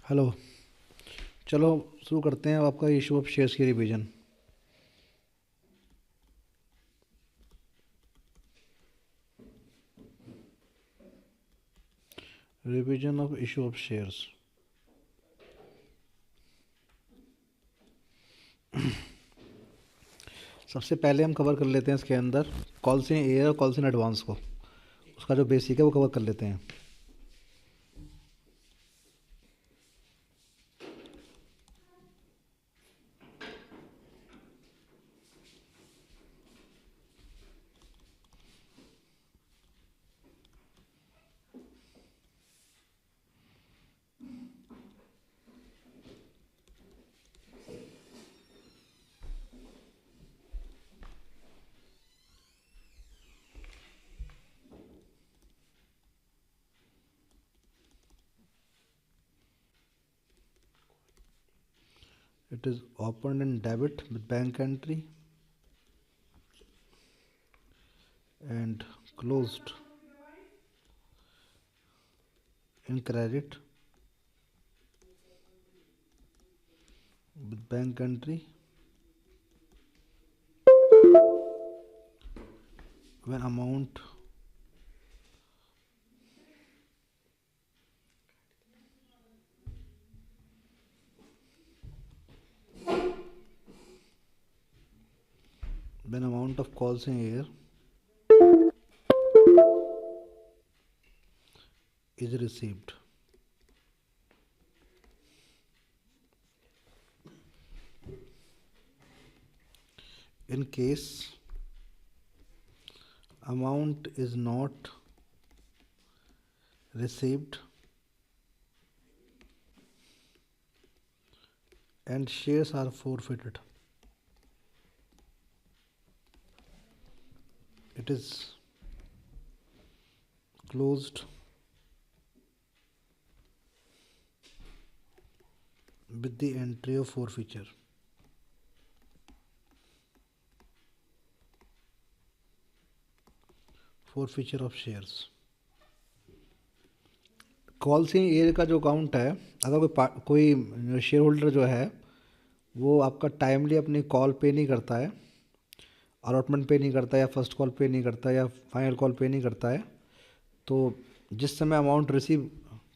Hello. चलो शुरू करते हैं आपका इशू ऑफ शेयर्स की revision. Revision of issue of shares. सबसे पहले हम कवर कर लेते हैं इसके अंदर कॉल इन एयर और कॉल इन एडवांस को। उसका जो बेसिक है वो कवर कर लेते हैं। It is open in debit with bank entry and closed in credit with bank entry when amount when amount of calls in air is received. In case amount is not received and shares are forfeited, it is closed with the entry of forfeiture. Forfeiture of shares. Call in air का जो account है, अगर कोई share holder जो है वो आपका timely अपनी कॉल पे नहीं करता है, अलॉटमेंट पे नहीं करता, या फर्स्ट कॉल पे नहीं करता, या फाइनल कॉल पे नहीं करता है, तो जिस समय अमाउंट रिसीव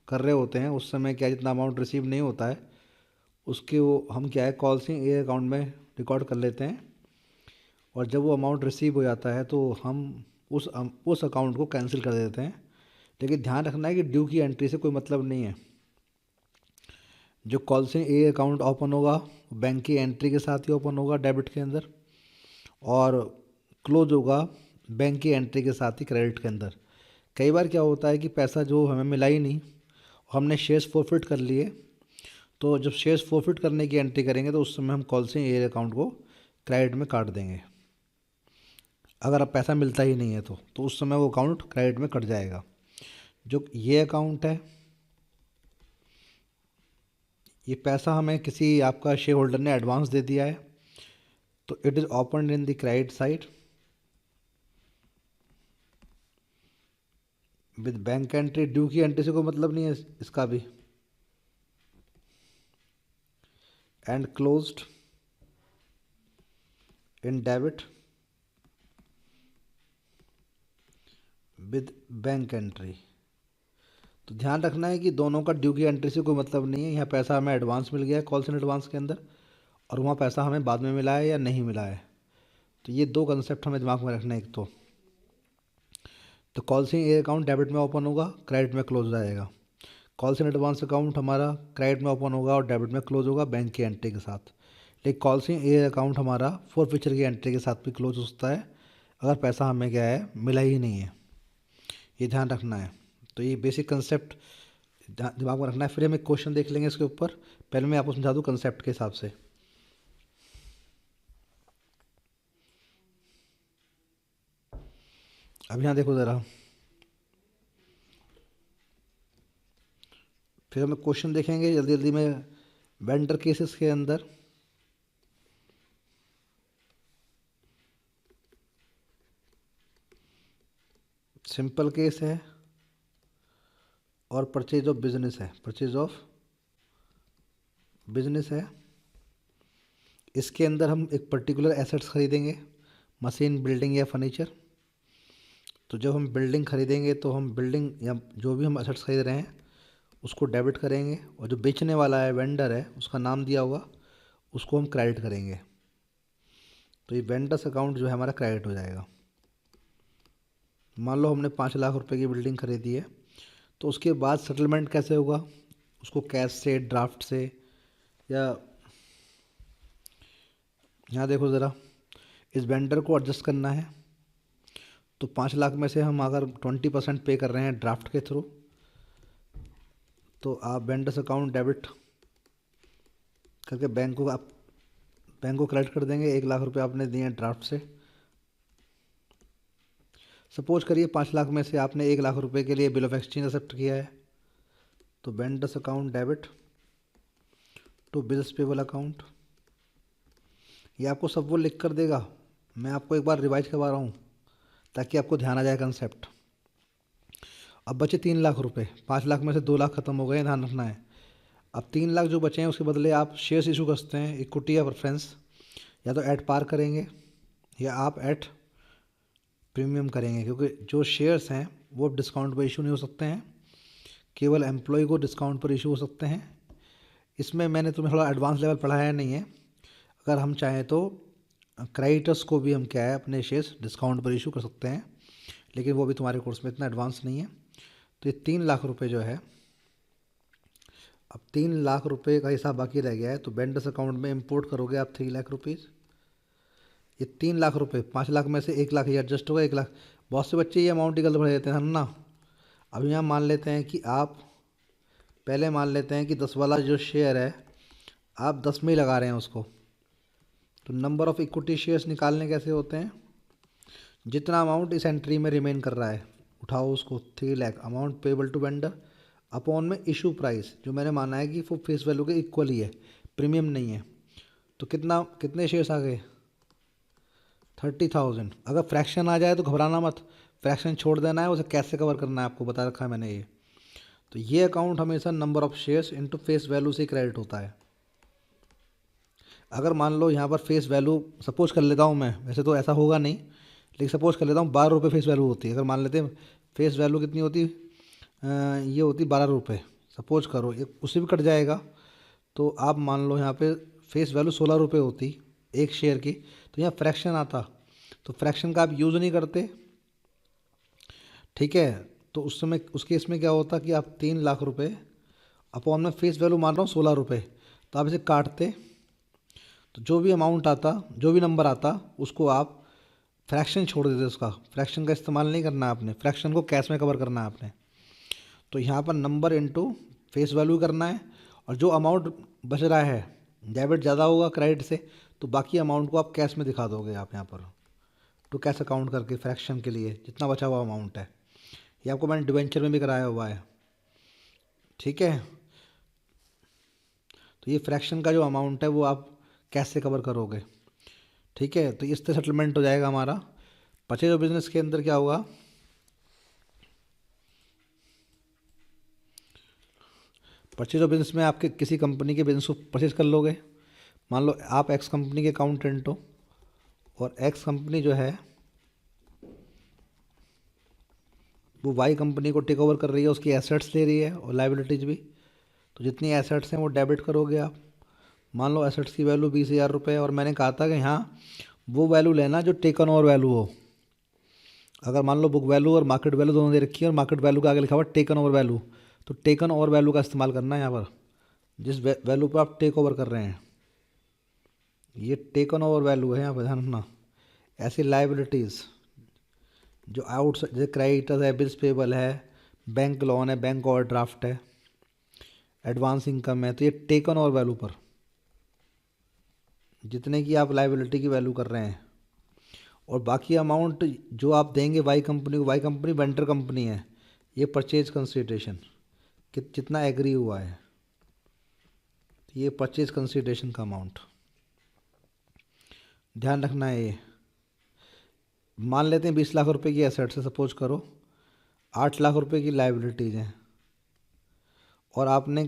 कर रहे होते हैं उस समय क्या, जितना अमाउंट रिसीव नहीं होता है उसके वो हम क्या है कॉल इन एयर अकाउंट में रिकॉर्ड कर लेते हैं, और जब वो अमाउंट रिसीव हो जाता है तो हम उस अकाउंट को कैंसिल कर देते हैं। लेकिन ध्यान रखना है कि ड्यू की एंट्री से कोई मतलब नहीं है। जो कॉल से ए अकाउंट ओपन होगा बैंक की एंट्री के साथ ही ओपन होगा डेबिट के अंदर, और क्लोज होगा बैंक की एंट्री के साथ ही क्रेडिट के अंदर। कई बार क्या होता है कि पैसा जो हमें मिला ही नहीं, हमने शेयर्स फोरफिट कर लिए, तो जब शेयर्स फोरफिट करने की एंट्री करेंगे तो उस समय हम कॉल से ए अकाउंट को क्रेडिट में काट देंगे। अगर अब पैसा मिलता ही नहीं है तो उस समय वो अकाउंट क्रेडिट में कट जाएगा। जो ये अकाउंट है, ये पैसा हमें किसी आपका शेयर होल्डर ने एडवांस दे दिया है, तो it is open in the credit side with bank entry. Due की एंट्री से कोई मतलब नहीं है इसका भी। And closed in debit with bank entry. तो ध्यान रखना है कि दोनों का ड्यू की एंट्री से कोई मतलब नहीं है। यहाँ पैसा हमें एडवांस मिल गया है कॉल इन एडवांस के अंदर, और वहाँ पैसा हमें बाद में मिला है या नहीं मिला है। तो ये दो कंसेप्ट हमें दिमाग में रखना है। एक तो call in A account debit में ओपन होगा, क्रेडिट में क्लोज हो जाएगा। कॉल इन एडवांस अकाउंट हमारा क्रेडिट में ओपन होगा और डेबिट में क्लोज होगा बैंक की एंट्री के साथ। लेकिन कॉल इन ए अकाउंट हमारा फोरफिचर की एंट्री के साथ भी क्लोज हो सकता है अगर पैसा हमें क्या है मिला ही नहीं है। ये ध्यान रखना है। तो ये बेसिक कंसेप्ट दिमाग में रखना है। फिर हम एक क्वेश्चन देख लेंगे इसके ऊपर। पहले मैं आपको समझा दूँ कंसेप्ट के हिसाब से। अब यहाँ देखो ज़रा, फिर हम क्वेश्चन देखेंगे जल्दी जल्दी में। वेंडर केसेस के अंदर सिंपल केस है और परचेज ऑफ बिजनेस है। परचेज ऑफ बिजनेस है, इसके अंदर हम एक पर्टिकुलर एसेट्स खरीदेंगे, मशीन, बिल्डिंग या फर्नीचर। तो जब हम बिल्डिंग खरीदेंगे तो हम बिल्डिंग या जो भी हम एसेट्स खरीद रहे हैं उसको डेबिट करेंगे, और जो बेचने वाला है, वेंडर है, उसका नाम दिया होगा, उसको हम क्रेडिट करेंगे। तो ये वेंडर्स अकाउंट जो है हमारा क्रेडिट हो जाएगा। मान लो हमने 5 लाख रुपए की बिल्डिंग खरीदी है, तो उसके बाद सेटलमेंट कैसे होगा? उसको कैश से, ड्राफ्ट से, या यहाँ देखो ज़रा, इस वेंडर को एडजस्ट करना है। तो 5 लाख में से हम अगर 20% पे कर रहे हैं ड्राफ्ट के थ्रू, तो आप वेंडर्स अकाउंट डेबिट करके बैंक को क्रेडिट कर देंगे। 1 लाख रुपए आपने दिए हैं ड्राफ्ट से। सपोज करिए 5 लाख में से आपने 1 लाख रुपए के लिए बिल ऑफ एक्सचेंज एक्सेप्ट किया है, तो vendors account debit to bills payable account. ये आपको सब वो लिख कर देगा। मैं आपको एक बार रिवाइज करवा रहा हूँ ताकि आपको ध्यान आ जाए कंसेप्ट। अब बचे 3 लाख रुपए, 5 लाख में से 2 लाख खत्म हो गए, ध्यान रखना है। अब 3 लाख जो बचे हैं उसके बदले आप शेयर्स इशू कर सकते हैं, इक्विटी या प्रेफरेंस, या तो एट पार करेंगे या आप एट प्रीमियम करेंगे, क्योंकि जो शेयर्स हैं वो डिस्काउंट पर इशू नहीं हो सकते हैं, केवल एम्प्लॉय को डिस्काउंट पर इशू हो सकते हैं। इसमें मैंने तुम्हें थोड़ा एडवांस लेवल पढ़ाया नहीं है। अगर हम चाहें तो क्रेडिटर्स को भी हम क्या है अपने शेयर्स डिस्काउंट पर इशू कर सकते हैं, लेकिन वो भी तुम्हारे कोर्स में इतना एडवांस नहीं है। तो ये 3 लाख रुपए जो है, अब 3 लाख रुपए का हिसाब बाकी रह गया है, तो वेंडर्स अकाउंट में इंपोर्ट करोगे आप 3 लाख रुपीज़। ये 3 लाख रुपए, 5 लाख में से 1 लाख ये एडजस्ट होगा, 1 लाख। बहुत से बच्चे ये अमाउंट ही गलत भर देते हैं ना। अब यहाँ मान लेते हैं कि आप, पहले मान लेते हैं कि 10 वाला जो शेयर है आप 10 में ही लगा रहे हैं उसको। तो नंबर ऑफ इक्विटी शेयर्स निकालने कैसे होते हैं? जितना अमाउंट इस एंट्री में रिमेन कर रहा है उठाओ उसको, 3 lakh amount payable to vendor upon में इशू प्राइस, जो मैंने माना है कि वो फेस वैल्यू के इक्वल ही है, प्रीमियम नहीं है। तो कितने शेयर्स आ गए? 30,000। अगर फ्रैक्शन आ जाए तो घबराना मत, फ्रैक्शन छोड़ देना है, उसे कैसे कवर करना है आपको बता रखा है मैंने ये। तो ये अकाउंट हमेशा number of shares into face value से क्रेडिट होता है। अगर मान लो यहाँ पर फेस वैल्यू, सपोज कर लेता हूँ मैं, वैसे तो ऐसा होगा नहीं, लेकिन सपोज कर लेता हूँ 12 रुपये फेस वैल्यू होती है। अगर मान लेते हैं फेस वैल्यू कितनी होती, ये होती 12 रुपये, सपोज करो, ये उससे भी कट जाएगा। तो आप मान लो यहाँ पे फेस वैल्यू 16 रुपये होती एक शेयर की, तो यहाँ फ्रैक्शन आता, तो फ्रैक्शन का आप यूज़ नहीं करते, ठीक है। तो उस समय उस केस में क्या होता कि आप 3 लाख रुपए अपॉन में फेस वैल्यू मान रहा हूँ 16 रुपये, तो आप इसे काटते, तो जो भी अमाउंट आता, जो भी नंबर आता, उसको आप फ्रैक्शन छोड़ देते, उसका फ्रैक्शन का इस्तेमाल नहीं करना है आपने, फ्रैक्शन को कैश में कवर करना है आपने। तो यहाँ पर नंबर इनटू फेस वैल्यू करना है, और जो अमाउंट बच रहा है, डेबिट ज़्यादा होगा क्रेडिट से, तो बाकी अमाउंट को आप कैश में दिखा दोगे आप यहाँ पर, टू कैश अकाउंट करके फ्रैक्शन के लिए जितना बचा हुआ अमाउंट है। ये आपको मैंने डिवेंचर में भी कराया हुआ है, ठीक है। तो ये फ्रैक्शन का जो अमाउंट है वो आप कैश से कवर करोगे, ठीक है। तो इस तरह सेटलमेंट हो जाएगा हमारा। परचेज ऑफ बिजनेस के अंदर क्या होगा, परचेज ऑफ बिजनेस में आपके किसी कंपनी के बिजनेस को परचेज कर लोगे। मान लो आप एक्स कंपनी के अकाउंटेंट हो, और एक्स कंपनी जो है वो वाई कंपनी को टेक ओवर कर रही है, उसकी एसेट्स ले रही है और लाइबिलिटीज़ भी। तो जितनी एसेट्स हैं वो डेबिट करोगे आप। मान लो एसेट्स की वैल्यू 20,000 रुपये, और मैंने कहा था कि हाँ वो वैल्यू लेना जो टेकन ओवर वैल्यू हो। अगर मान लो बुक वैल्यू और मार्केट वैल्यू दोनों दे रखी है, और मार्केट वैल्यू का आगे लिखा हुआ टेकन ओवर वैल्यू, तो टेकन ओवर वैल्यू का इस्तेमाल करना है यहाँ पर, जिस वैल्यू पर आप टेक ओवर कर रहे हैं, ये टेकन ओवर वैल्यू है यहाँ पर, ध्यान रखना। ऐसी लाइबिलिटीज़ जो आउट, जैसे क्रेडिटर्स है, बिल्स पेबल है, बैंक लोन है, बैंक ओवरड्राफ्ट है, एडवांस इनकम है, तो ये टेकन ओवर वैल्यू पर जितने की आप लाइबिलिटी की वैल्यू कर रहे हैं, और बाकी अमाउंट जो आप देंगे वाई कंपनी को, वाई कंपनी वेंडर कंपनी है, ये परचेज कंसिडरेशन कि जितना एग्री हुआ है, ये परचेज कंसिडरेशन का अमाउंट ध्यान रखना है। ये मान लेते हैं 20 लाख रुपए की एसेट्स है, सपोज करो 8 लाख रुपए की लाइबिलिटीज़ हैं, और आपने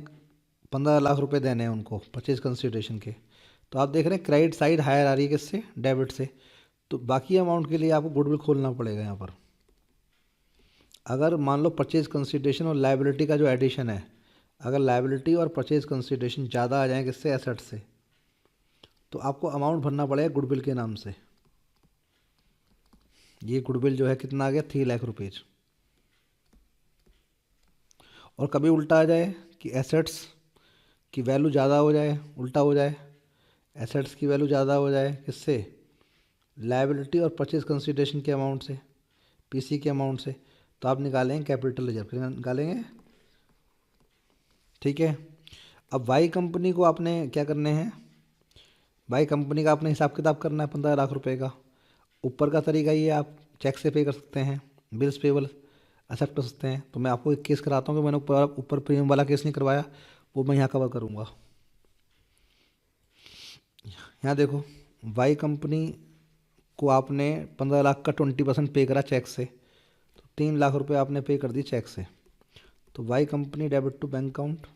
15 लाख रुपए देने हैं उनको परचेज कंसिडरेशन के। तो आप देख रहे हैं क्रेडिट साइड हायर आ रही है किससे, डेबिट से। तो बाकी अमाउंट के लिए आपको गुडविल खोलना पड़ेगा यहाँ पर। अगर मान लो परचेज कंसिडरेशन और लायबिलिटी का जो एडिशन है, अगर लायबिलिटी और परचेज कंसिडरेशन ज़्यादा आ जाए किससे, एसेट से, तो आपको अमाउंट भरना पड़ेगा गुडविल के नाम से। ये गुडविल जो है कितना आ गया, 3 लाख रुपीज़। और कभी उल्टा आ जाए कि एसेट्स की वैल्यू ज़्यादा हो जाए, उल्टा हो जाए, एसेट्स की वैल्यू ज़्यादा हो जाए किससे, लायबिलिटी और परचेज कंसिडरेशन के अमाउंट से, पीसी के अमाउंट से, तो आप निकालेंगे कैपिटल रिजर्व निकालेंगे। ठीक है। अब वाई कंपनी को आपने क्या करने हैं, वाई कंपनी का आपने हिसाब किताब करना है 15 लाख रुपए का। ऊपर का तरीका ये, आप चेक से पे कर सकते हैं, बिल्स पेबल एक्सेप्ट कर सकते हैं। तो मैं आपको एक केस कराता हूँ कि मैंने ऊपर ऊपर प्रीमियम वाला केस नहीं करवाया, वो मैं यहाँ कवर करूँगा। यहाँ देखो, वाई कंपनी को आपने 15 लाख का 20% पे करा चेक से, तो 3 लाख रुपए आपने पे कर दी चेक से। तो Y company debit to bank account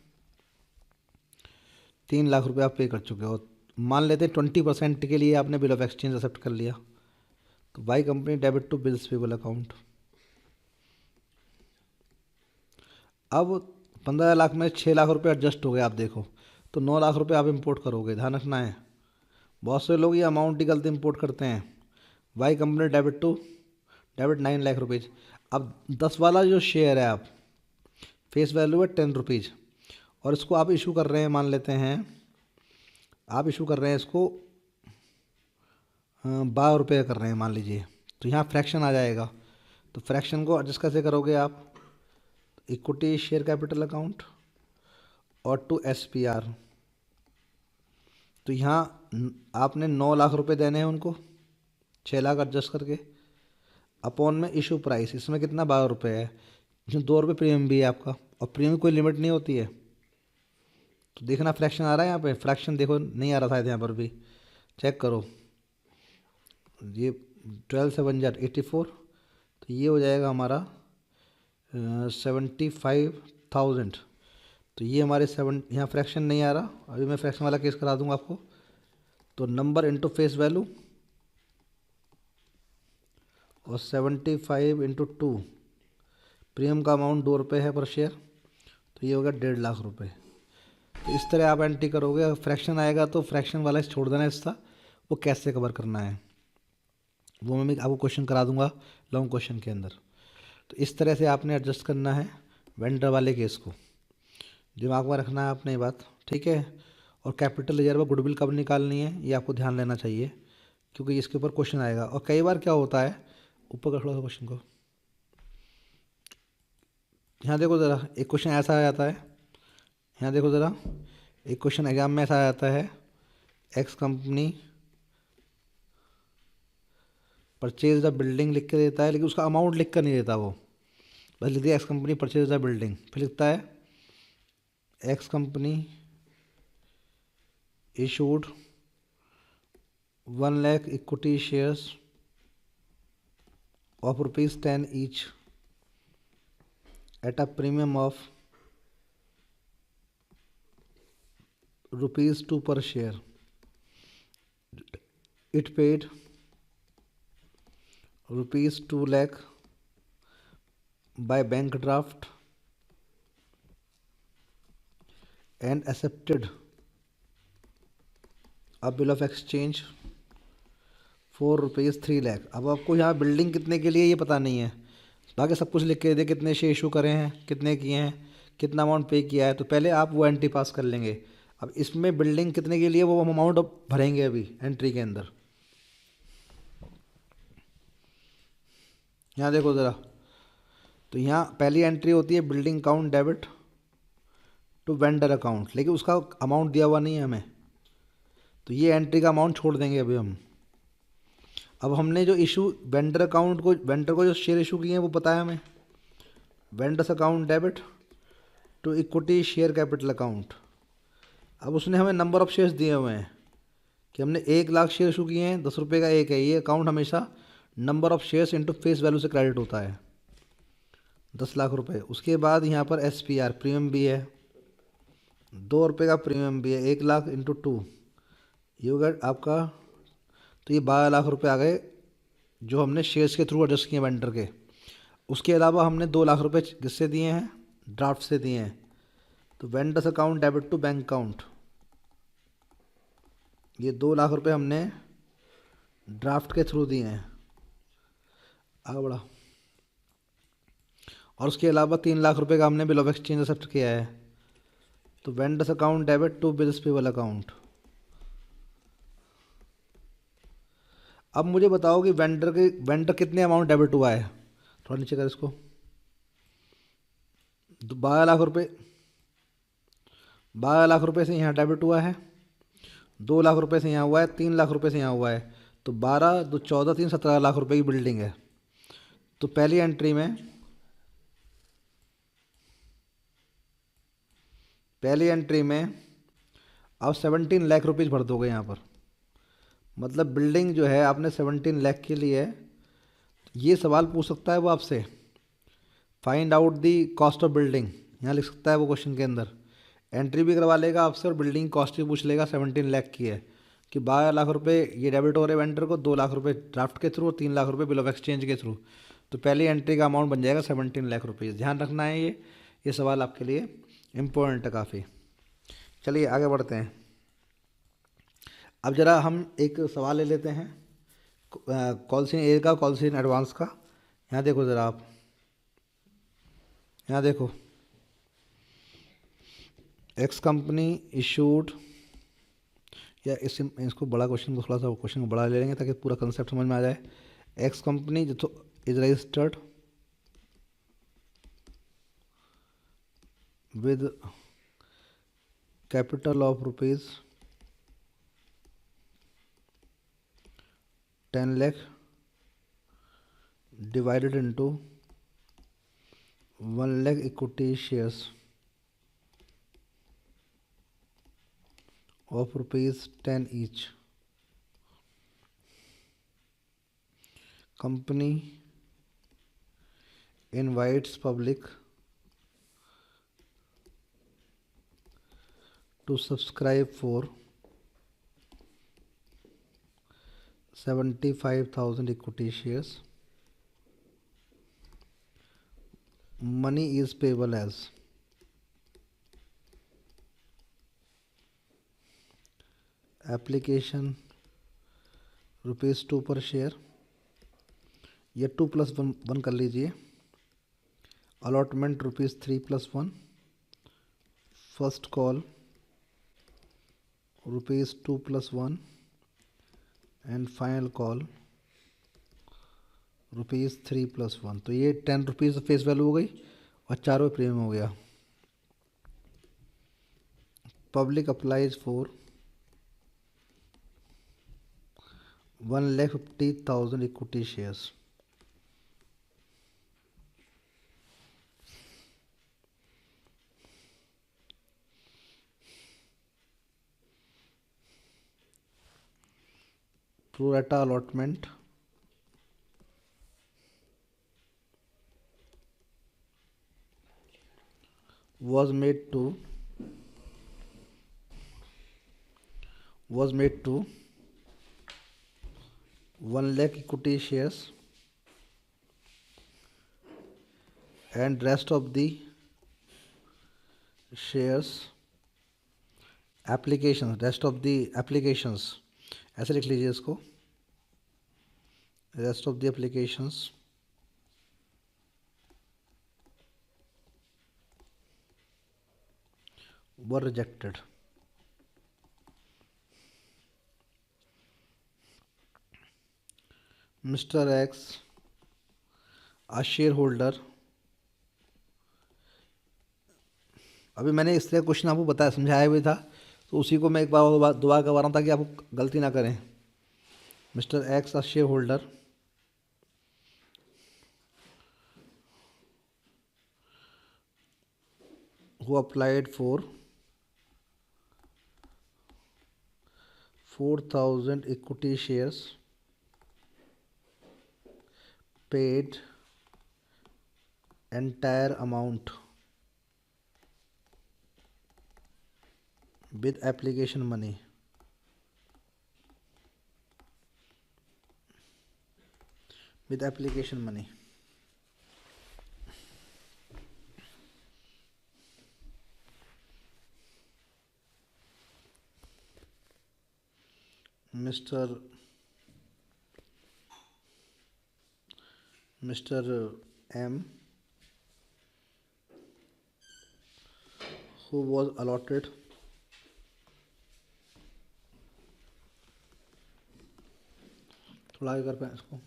3 lakh रुपए आप पे कर चुके हो। मान लेते 20% के लिए आपने बिल ऑफ एक्सचेंज एक्सेप्ट कर लिया, तो Y company debit to bills payable account. अब 15 लाख में 6 लाख रुपए एडजस्ट हो गए आप देखो, तो 9 लाख रुपए आप इंपोर्ट करोगे, ध्यान रखना है। बहुत से लोग ये अमाउंट ही गलत इंपोर्ट करते हैं। Y company debit 9 lakh rupees. अब 10 वाला जो शेयर है, आप फेस वैल्यू है 10 रुपीज़, और इसको आप इशू कर रहे हैं, मान लेते हैं आप इशू कर रहे हैं इसको 12 रुपये कर रहे हैं मान लीजिए, तो यहाँ फ्रैक्शन आ जाएगा। तो फ्रैक्शन को एडजस्ट कैसे करोगे आप, इक्विटी शेयर कैपिटल अकाउंट और टू एसपीआर। तो यहाँ आपने 9 लाख रुपए देने हैं उनको, 6 लाख एडजस्ट करके, अपॉन में इशू प्राइस, इसमें कितना 12 रुपये है, इसमें 2 रुपये प्रीमियम भी है आपका, और प्रीमियम की कोई लिमिट नहीं होती है। तो देखना फ्रैक्शन आ रहा है यहाँ पे, फ्रैक्शन देखो नहीं आ रहा था यहाँ पर भी, चेक करो। ये 12 से 1 जार 84, तो ये हो जाएगा हमारा 75,000। तो ये हमारे यहाँ फ्रैक्शन नहीं आ रहा, अभी मैं फ्रैक्शन वाला केस करा दूंगा आपको। तो नंबर इंटू फेस वैल्यू और 75 इंटू 2, प्रीमियम का अमाउंट 2 रुपये है पर शेयर, तो ये होगा 1.5 लाख रुपए। तो इस तरह आप एंट्री करोगे। अगर फ्रैक्शन आएगा तो फ्रैक्शन वाला छोड़ देना हिस्सा, वो कैसे कवर करना है वो मैं आपको क्वेश्चन करा दूंगा लॉन्ग क्वेश्चन के अंदर। तो इस तरह से आपने एडजस्ट करना है वेंडर वाले केस को, दिमाग में रखना है आपने ये बात, ठीक है। और कैपिटल रिजर्व गुडविल कब निकालनी है ये आपको ध्यान लेना चाहिए, क्योंकि इसके ऊपर क्वेश्चन आएगा। और कई बार क्या होता है, ऊपर का थोड़ा सा क्वेश्चन को यहाँ देखो ज़रा, एक क्वेश्चन ऐसा आ जाता है, यहाँ देखो ज़रा, एक क्वेश्चन एग्जाम में ऐसा आ जाता है, x company purchase the building लिख के देता है, लेकिन उसका अमाउंट लिख कर नहीं देता, वो बस लिख दिया x company purchase the building, फिर लिखता है x company issued 1 lakh equity shares of ₹10 each at a premium of ₹2 per share. It paid ₹2 lakh by bank draft and accepted a bill of exchange for ₹3 lakh। अब आपको यहाँ building कितने के लिए ये पता नहीं है, बाकी सब कुछ लिख के दे, कितने शेयर इशू करे हैं, कितने किए हैं, कितना अमाउंट पे किया है, तो पहले आप वो एंट्री पास कर लेंगे। अब इसमें बिल्डिंग कितने के लिए वो हम अमाउंट भरेंगे अभी एंट्री के अंदर। यहाँ देखो ज़रा, तो यहाँ पहली एंट्री होती है building account debit to vendor account, लेकिन उसका अमाउंट दिया हुआ नहीं है हमें, तो ये एंट्री का अमाउंट छोड़ देंगे अभी हम। अब हमने जो इशू वेंडर अकाउंट को, वेंडर को जो शेयर इशू किए हैं वो पता है हमें, vendors account debit to equity share capital account. अब उसने हमें नंबर ऑफ शेयर्स दिए हुए हैं कि हमने 1 लाख शेयर इशू किए हैं, 10 रुपये का एक है, ये अकाउंट हमेशा number of shares into face value से क्रेडिट होता है, 10 लाख रुपए। उसके बाद यहाँ पर एसपीआर प्रीमियम भी है, ₹2 का प्रीमियम भी है, 1 लाख इंटू 2, ये होगा आपका। तो ये 12 लाख रुपए आ गए जो हमने शेयर्स के थ्रू एडजस्ट किए वेंडर के। उसके अलावा हमने ₹2 लाख किससे दिए हैं, ड्राफ्ट से दिए हैं। तो vendors account debit to bank account, ये ₹2 लाख हमने ड्राफ्ट के थ्रू दिए हैं। आगे बढ़ा। और उसके अलावा ₹3 लाख का हमने बिल ऑफ एक्सचेंज एक्सेप्ट किया है। तो vendors account debit to bills payable account. अब मुझे बताओ कि वेंडर कितने अमाउंट डेबिट हुआ है, थोड़ा नीचे कर इसको। 12 लाख रुपये, 12 लाख से यहाँ डेबिट हुआ है, ₹2 लाख से यहाँ हुआ है, ₹3 लाख से यहाँ हुआ है। तो 12 दो 14, 3 ₹17 लाख की बिल्डिंग है। तो पहली एंट्री में आप 17 लाख भर दोगे यहाँ पर। मतलब बिल्डिंग जो है आपने 17 लाख के लिए है। ये सवाल पूछ सकता है वो आपसे, find out the cost of building, यहाँ लिख सकता है वो क्वेश्चन के अंदर। एंट्री भी करवा लेगा आपसे और बिल्डिंग कॉस्ट भी पूछ लेगा। 17 लाख की है कि 12 लाख ये डेबिट हो रहे वेंडर को, ₹2 लाख ड्राफ्ट के थ्रू और ₹3 लाख बिल ऑफ एक्सचेंज के थ्रू। तो पहली एंट्री का अमाउंट बन जाएगा 17 लाख। ध्यान रखना है, ये सवाल आपके लिए इम्पोर्टेंट है काफ़ी। चलिए आगे बढ़ते हैं। अब ज़रा हम एक सवाल ले लेते हैं कॉल्सिन एयर का, कॉल्सिन एडवांस का। यहाँ देखो ज़रा आप, यहाँ देखो, एक्स कंपनी इशूड, या इसको बड़ा क्वेश्चन को थोड़ा सा क्वेश्चन को बड़ा ले लेंगे ताकि पूरा कंसेप्ट समझ में आ जाए। एक्स कंपनी जो is registered with capital of ₹10 lakh divided into 1 lakh equity shares of ₹10 each. Company invites public to subscribe for 75,000 equity shares. Money is payable as application ₹2 per share, या 2+1 कर लीजिए। Allotment ₹3+1, first call ₹2+1 and final call ₹3+1। तो ये ₹10 face value हो गई और ₹4 premium हो गया। Public applies for 1,50,000 equity shares. Pro rata allotment was made to 1 lakh equity shares, and rest of the shares applications, ऐसे लिख लीजिए इसको, rest of the applications were rejected. Mr. X, a shareholder, अभी मैंने इसलिए question आपको बताया, समझाया भी था, तो उसी को मैं एक बार दोबारा करवा रहा हूँ ताकि आप गलती ना करें। Mister x, a share holder, who applied for 4,000 equity shares, paid entire amount with application money, with application money. Mr. M, who was allotted थोड़ा आगे कर पाए इसको,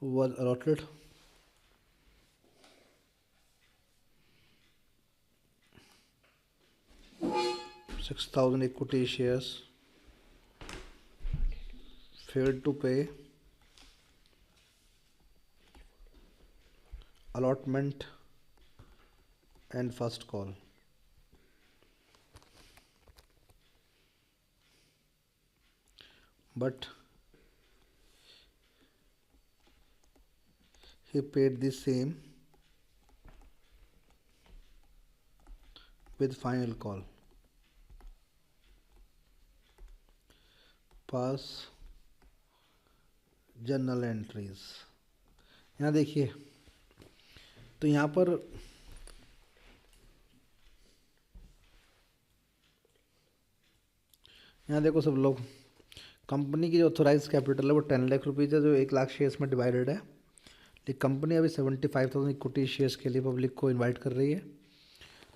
who was allotted 6,000 equity shares, failed to pay allotment and first call. But he paid the same with final call. Pass journal entries. यहाँ देखिए, तो यहाँ पर यहाँ देखो सब लोग, कंपनी की जो ऑथोराइज कैपिटल है वो 10 लाख रुपीज़ है, जो 1 लाख शेयर्स में डिवाइडेड है। लेकिन कंपनी अभी 75,000 इक्विटी शेयर्स के लिए पब्लिक को इनवाइट कर रही है।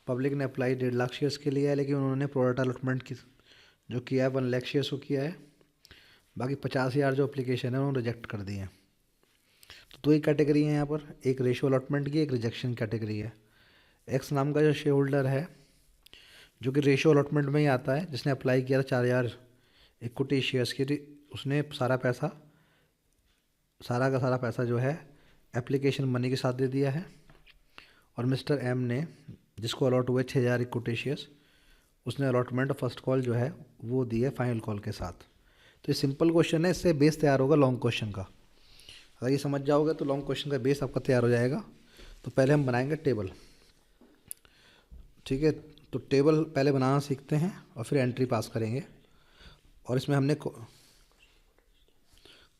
पब्लिक ने अप्लाई 1.5 लाख शेयर्स के लिए है, लेकिन उन्होंने प्रोरेटा अलॉटमेंट की जो किया है 1 लाख शेयर्स को किया है। बाकी 50,000 जो अप्लीकेशन है उन्होंने रिजेक्ट कर दिए हैं। तो 2 ही कैटेगरी है यहाँ पर, एक रेशियो अलॉटमेंट की, एक रिजेक्शन कैटेगरी है। एक्स नाम का जो शेयर होल्डर है जो कि रेशियो अलॉटमेंट में ही आता है, जिसने अप्लाई किया था 4,000 इक्विटी शेयर्स की, उसने सारा का सारा पैसा जो है एप्लीकेशन मनी के साथ दे दिया है। और मिस्टर एम ने, जिसको अलॉट हुए 6,000 इक्विटी शेयर्स, उसने अलॉटमेंट फर्स्ट कॉल जो है वो दी है फाइनल कॉल के साथ। तो ये सिंपल क्वेश्चन है, इससे बेस तैयार होगा लॉन्ग क्वेश्चन का। अगर ये समझ जाओगे तो लॉन्ग क्वेश्चन का बेस आपका तैयार हो जाएगा। तो पहले हम बनाएंगे टेबल, ठीक है। तो टेबल पहले बनाना सीखते हैं और फिर एंट्री पास करेंगे। और इसमें हमने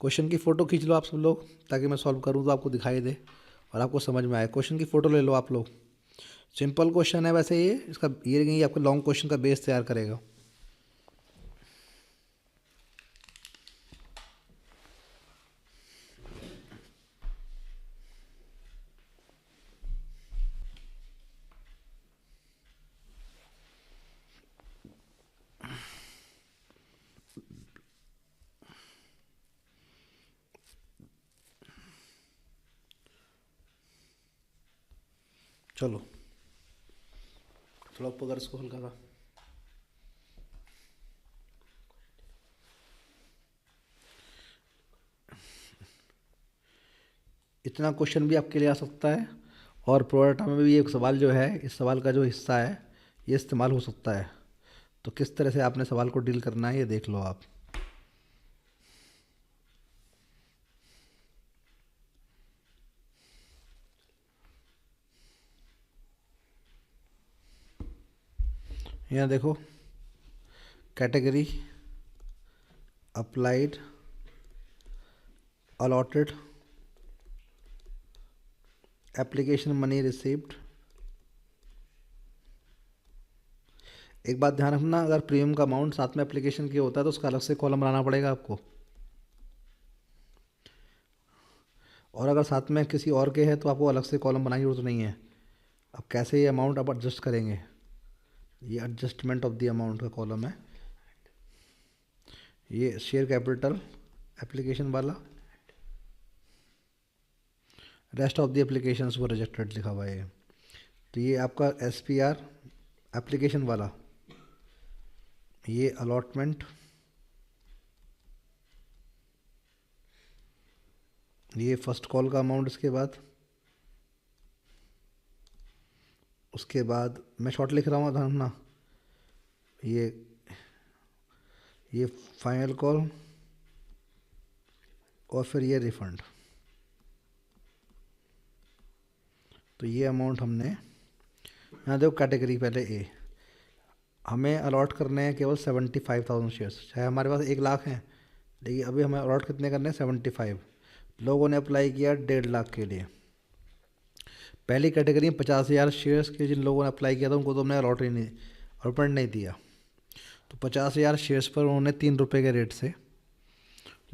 क्वेश्चन की फ़ोटो खींच लो आप सब लोग, ताकि मैं सॉल्व करूँ तो आपको दिखाई दे और आपको समझ में आए। क्वेश्चन की फ़ोटो ले लो आप लोग। सिंपल क्वेश्चन है वैसे ये, इसका ये आपका लॉन्ग क्वेश्चन का बेस तैयार करेगा। चलो थोड़ा ऊपर इसको हल्का सा। इतना क्वेश्चन भी आपके लिए आ सकता है, और प्रोडाटा में भी एक सवाल जो है, इस सवाल का जो हिस्सा है ये इस्तेमाल हो सकता है। तो किस तरह से आपने सवाल को डील करना है ये देख लो आप। यहाँ देखो, category applied allotted application money received. एक बात ध्यान रखना, अगर प्रीमियम का अमाउंट साथ में एप्लीकेशन की होता है तो उसका अलग से कॉलम बनाना पड़ेगा आपको, और अगर साथ में किसी और के है तो आपको अलग से कॉलम बनाने की जरूरत नहीं है। अब कैसे ये अमाउंट आप एडजस्ट करेंगे, ये एडजस्टमेंट ऑफ द अमाउंट का कॉलम है। ये शेयर कैपिटल एप्लीकेशन वाला, रेस्ट ऑफ द एप्लीकेशंस वो रिजेक्टेड लिखा हुआ है। तो ये आपका SPR एप्लीकेशन वाला, ये अलॉटमेंट, ये फर्स्ट कॉल का अमाउंट। उसके बाद मैं शॉर्ट लिख रहा हूँ ध्यान ना, ये फाइनल कॉल, और फिर ये रिफंड। तो ये अमाउंट हमने यहाँ देखो कैटेगरी पहले ए, हमें अलॉट करने हैं केवल 75,000 शेयर्स। चाहे हमारे पास 1 लाख हैं, लेकिन अभी हमें अलॉट कितने करने हैं 75। लोगों ने अप्लाई किया 1.5 लाख के लिए। पहली कैटेगरी में 50,000 शेयर्स के जिन लोगों ने अप्लाई किया था उनको तो हमने अलॉटमेंट नहीं दिया। तो 50,000 शेयर्स पर उन्होंने 3 रुपये के रेट से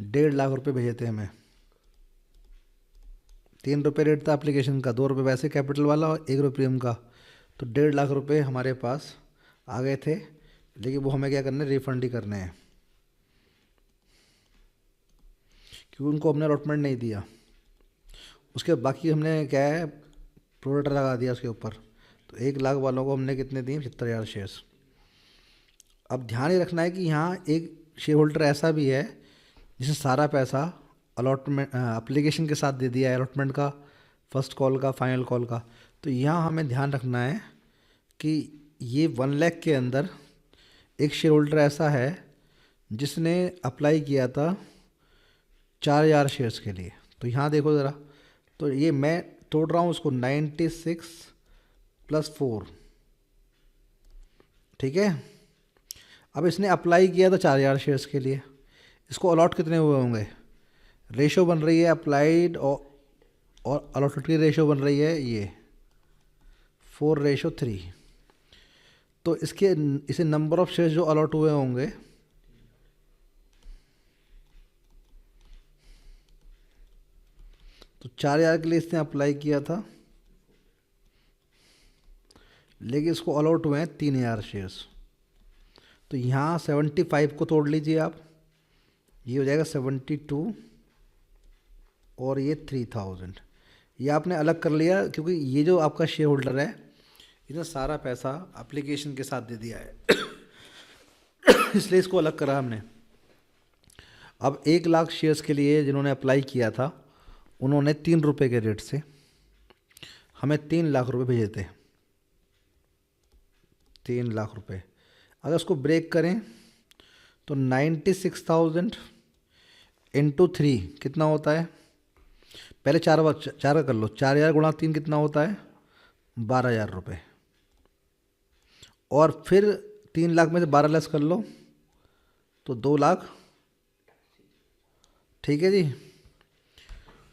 1.5 लाख रुपये भेजे थे हमें। 3 रुपये रेट था एप्लीकेशन का, 2 रुपये वैसे कैपिटल वाला और 1 रुपये प्रीमियम का। तो 1.5 लाख रुपये हमारे पास आ गए थे, लेकिन वो हमें क्या करने, रिफ़ंड ही करने हैं, क्योंकि उनको हमने अलॉटमेंट नहीं दिया। उसके बाकी हमने क्या है, प्रोडक्ट लगा दिया उसके ऊपर। तो 1 लाख वालों को हमने कितने दिए, 75,000 शेयर्स। अब ध्यान ये रखना है कि यहाँ एक शेयर होल्डर ऐसा भी है जिसे सारा पैसा अलॉटमेंट एप्लीकेशन के साथ दे दिया है, अलॉटमेंट का, फर्स्ट कॉल का, फाइनल कॉल का। तो यहाँ हमें ध्यान रखना है कि ये 1 लाख के अंदर एक शेयर होल्डर ऐसा है जिसने अप्लाई किया था 4,000 शेयर्स के लिए। तो यहाँ देखो ज़रा, तो ये मैं तोड़ रहा हूँ उसको 96 + 4, ठीक है। अब इसने अप्लाई किया था 4,000 शेयर्स के लिए, इसको अलॉट कितने हुए होंगे, रेशो बन रही है अप्लाइड और अलॉटेड की रेशो बन रही है ये 4:3। तो इसे नंबर ऑफ शेयर्स जो अलॉट हुए होंगे, तो 4,000 के लिए इसने अप्लाई किया था, लेकिन इसको अलॉट हुए हैं 3,000 शेयर्स। तो यहाँ 75 को तोड़ लीजिए आप, ये हो जाएगा 72 और ये 3,000। ये आपने अलग कर लिया, क्योंकि ये जो आपका शेयर होल्डर है इसने सारा पैसा एप्लीकेशन के साथ दे दिया है इसलिए इसको अलग करा हमने। अब 1 लाख शेयर्स के लिए जिन्होंने अप्लाई किया था, उन्होंने 3 रुपये के रेट से हमें 3 लाख रुपए भेजे थे। 3 लाख रुपए अगर उसको ब्रेक करें तो 96,000 × 3 कितना होता है, पहले चार का कर लो, 4,000 × 3 कितना होता है, 12,000 रुपये। और फिर 3 लाख में से 12 लेस कर लो तो 2 लाख, ठीक है जी।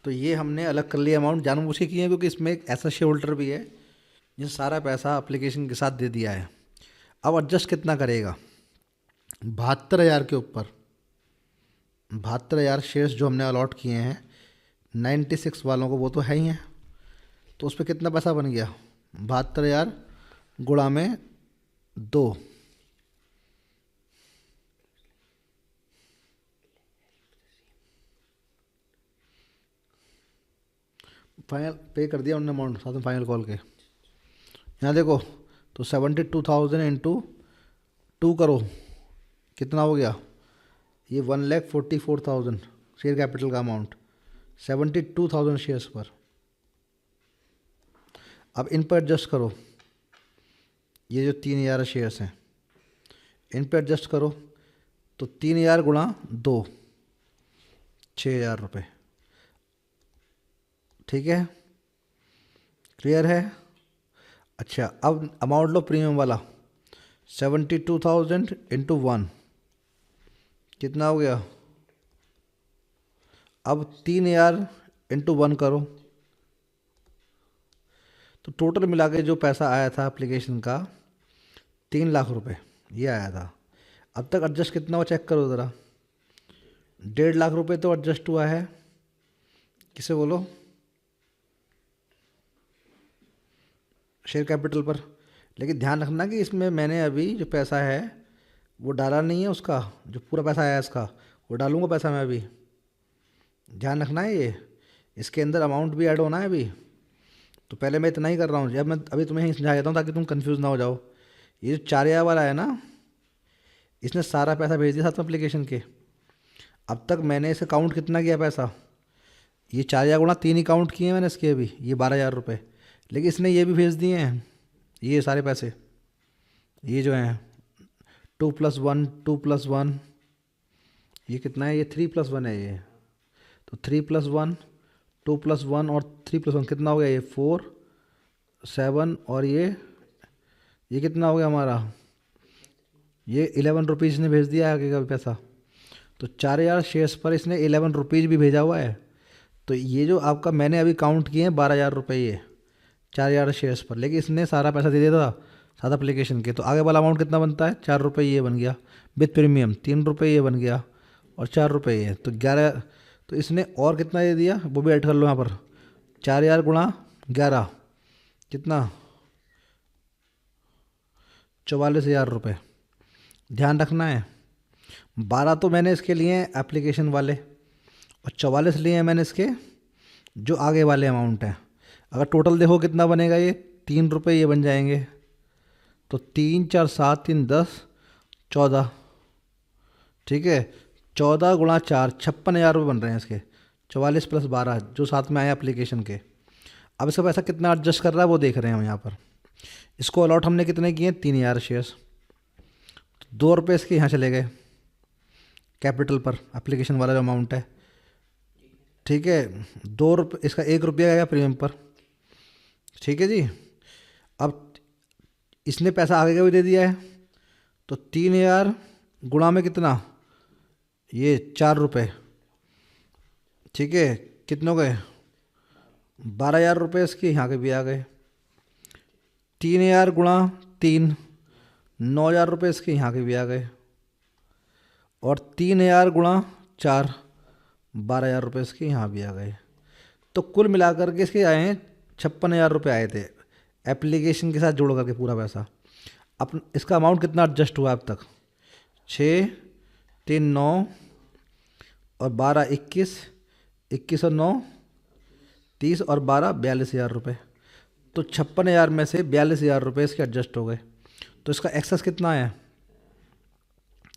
तो ये हमने अलग कर लिया अमाउंट, जानबूझ के किए हैं, क्योंकि इसमें एक ऐसा शेयर होल्डर भी है जिसने सारा पैसा एप्लीकेशन के साथ दे दिया है। अब एडजस्ट कितना करेगा, 72,000 के ऊपर 72,000 शेयर्स जो हमने अलॉट किए हैं 96 वालों को, वो तो है ही हैं। तो उस पर कितना पैसा बन गया, 72,000 गुणा में 2, फाइनल पे कर दिया उन्होंने अमाउंट साथ में फाइनल कॉल के। यहाँ देखो, तो 72,000 × 2 करो, कितना हो गया, ये 1,44,000 शेयर कैपिटल का अमाउंट 72,000 शेयर्स पर। अब इन पर एडजस्ट करो, ये जो 3,000 शेयर्स हैं इन पर एडजस्ट करो, तो 3,000 × 2 6,000 रुपये, ठीक है, क्लियर है। अच्छा, अब अमाउंट लो प्रीमियम वाला, 72,000 × 1 कितना हो गया, अब 3,000 × 1 करो, तो टोटल मिला के जो पैसा आया था एप्लीकेशन का 3 लाख रुपए ये आया था। अब तक एडजस्ट कितना हो चेक करो ज़रा, 1.5 लाख रुपए तो एडजस्ट हुआ है, किसे बोलो, शेयर कैपिटल पर। लेकिन ध्यान रखना कि इसमें मैंने अभी जो पैसा है वो डाला नहीं है, उसका जो पूरा पैसा आया इसका वो डालूंगा पैसा मैं अभी, ध्यान रखना है ये, इसके अंदर अमाउंट भी ऐड होना है अभी। तो पहले मैं इतना ही कर रहा हूँ, जब मैं अभी तुम्हें यहीं समझा देता हूँ ताकि तुम कंफ्यूज ना हो जाओ। ये जो 4,000 वाला है ना, इसने सारा पैसा भेज दिया साथ में एप्लीकेशन के। अब तक मैंने इसे काउंट कितना किया पैसा, ये 4,000 × 3 ही काउंट किए मैंने इसके अभी, ये 12,000 रुपये। लेकिन इसने ये भी भेज दिए हैं, ये सारे पैसे ये जो हैं 2 + 1 2 + 1, ये कितना है, ये 3 + 1 है ये, तो 3 + 1 2 + 1 और 3 + 1 कितना हो गया, ये 4 7 और ये कितना हो गया हमारा, ये 11 रुपीज़ ने भेज दिया आगे का पैसा। तो 4,000 शेयर्स पर इसने 11 रुपीज़ भी भेजा हुआ है। तो ये जो आपका मैंने अभी काउंट किए हैं 12,000 रुपये ये 4,000 शेयर्स पर, लेकिन इसने सारा पैसा दे दिया था सात एप्लीकेशन के। तो आगे वाला अमाउंट कितना बनता है, 4 रुपये ये बन गया विथ प्रीमियम, 3 रुपये ये बन गया और 4 रुपये ये, तो 11। तो इसने और कितना दे दिया वो भी ऐड कर लो यहाँ पर, 4,000 गुणा 11 कितना, 44,000 रुपये। ध्यान रखना है 12 तो मैंने इसके लिए हैं एप्लीकेशन वाले और 44 लिए हैं मैंने इसके जो आगे वाले अमाउंट हैं। अगर टोटल देखो कितना बनेगा, ये 3 रुपये ये बन जाएंगे। तो 3 4 7 3 10 14, ठीक है, 14 गुणा 4 56,000 रुपये बन रहे हैं इसके, 44 + 12 जो साथ में आए एप्लीकेशन के। अब इसका पैसा कितना एडजस्ट कर रहा है वो देख रहे हैं हम यहाँ पर। इसको अलॉट हमने कितने किए, 3,000 शेयर्स। 2 रुपये इसके यहाँ चले गए कैपिटल पर, एप्लीकेशन वाला जो अमाउंट है, ठीक है। 2 रुपये इसका, 1 रुपया गया प्रीमियम पर, ठीक है जी। अब इसने पैसा आगे का भी दे दिया है, तो 3,000 गुणा में कितना, ये 4 रुपये, ठीक है, कितने हो गए, 12,000 रुपये इसके यहाँ के भी आ गए। 3,000 गुणा 3, 9,000 रुपये इसके यहाँ के भी आ गए। और 3,000 गुणा 4, 12,000 रुपये इसके यहाँ भी आ गए। तो कुल मिलाकर के इसके आए हैं 56,000 रुपये आए थे एप्लीकेशन के साथ जोड़ करके पूरा पैसा। अब इसका अमाउंट कितना एडजस्ट हुआ अब तक, 6 3 9 और 12 21, 21 और 9 30 और 12 42,000 रुपये। तो 56,000 में से 42,000 रुपये इसके एडजस्ट हो गए। तो इसका एक्सेस कितना है,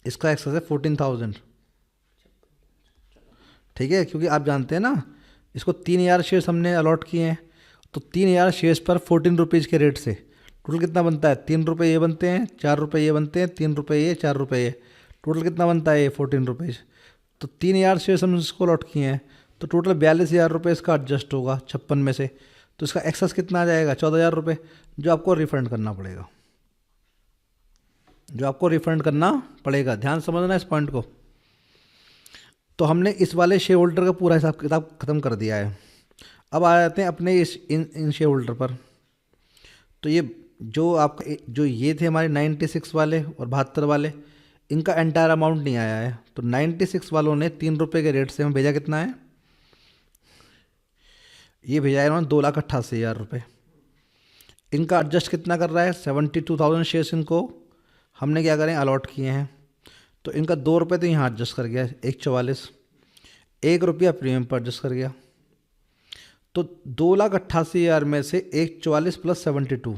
इसका एक्सेस है 14,000, ठीक है। क्योंकि आप जानते हैं ना इसको 3,000 शेयर्स हमने अलॉट किए हैं, तो 3,000 शेयर्स पर 14 रुपीज़ के रेट से टोटल कितना बनता है, 3 रुपये ये बनते हैं, 4 रुपये ये बनते हैं, 3 रुपये ये, 4 रुपये ये, टोटल कितना बनता है ये 14 रुपीज़। तो 3,000 शेयर्स हमने इसको अलॉट किए हैं, तो टोटल 42,000 रुपये इसका एडजस्ट होगा 56 में से। तो इसका एक्सेस कितना आ जाएगा, 14,000 रुपये, जो आपको रिफंड करना पड़ेगा, जो आपको रिफंड करना पड़ेगा। ध्यान समझना इस पॉइंट को। तो हमने इस वाले शेयर होल्डर का पूरा हिसाब किताब ख़त्म कर दिया है। अब आ जाते हैं अपने इस इन शेयर होल्डर पर। तो ये जो आपका जो ये थे हमारे 96 वाले और 72 वाले, इनका एंटायर अमाउंट नहीं आया है। तो 96 वालों ने 3 रुपये के रेट से हमें भेजा कितना है, ये भेजा है उन्होंने 2,88,000 रुपये। इनका एडजस्ट कितना कर रहा है, 72,000 शेयर्स इनको हमने क्या करें अलॉट किए हैं। तो इनका 2 रुपये तो यहाँ एडजस्ट कर गया, 1,44, 1 रुपया प्रीमियम पर एडजस्ट कर गया। तो 2,88,000 में से 1,44 + 72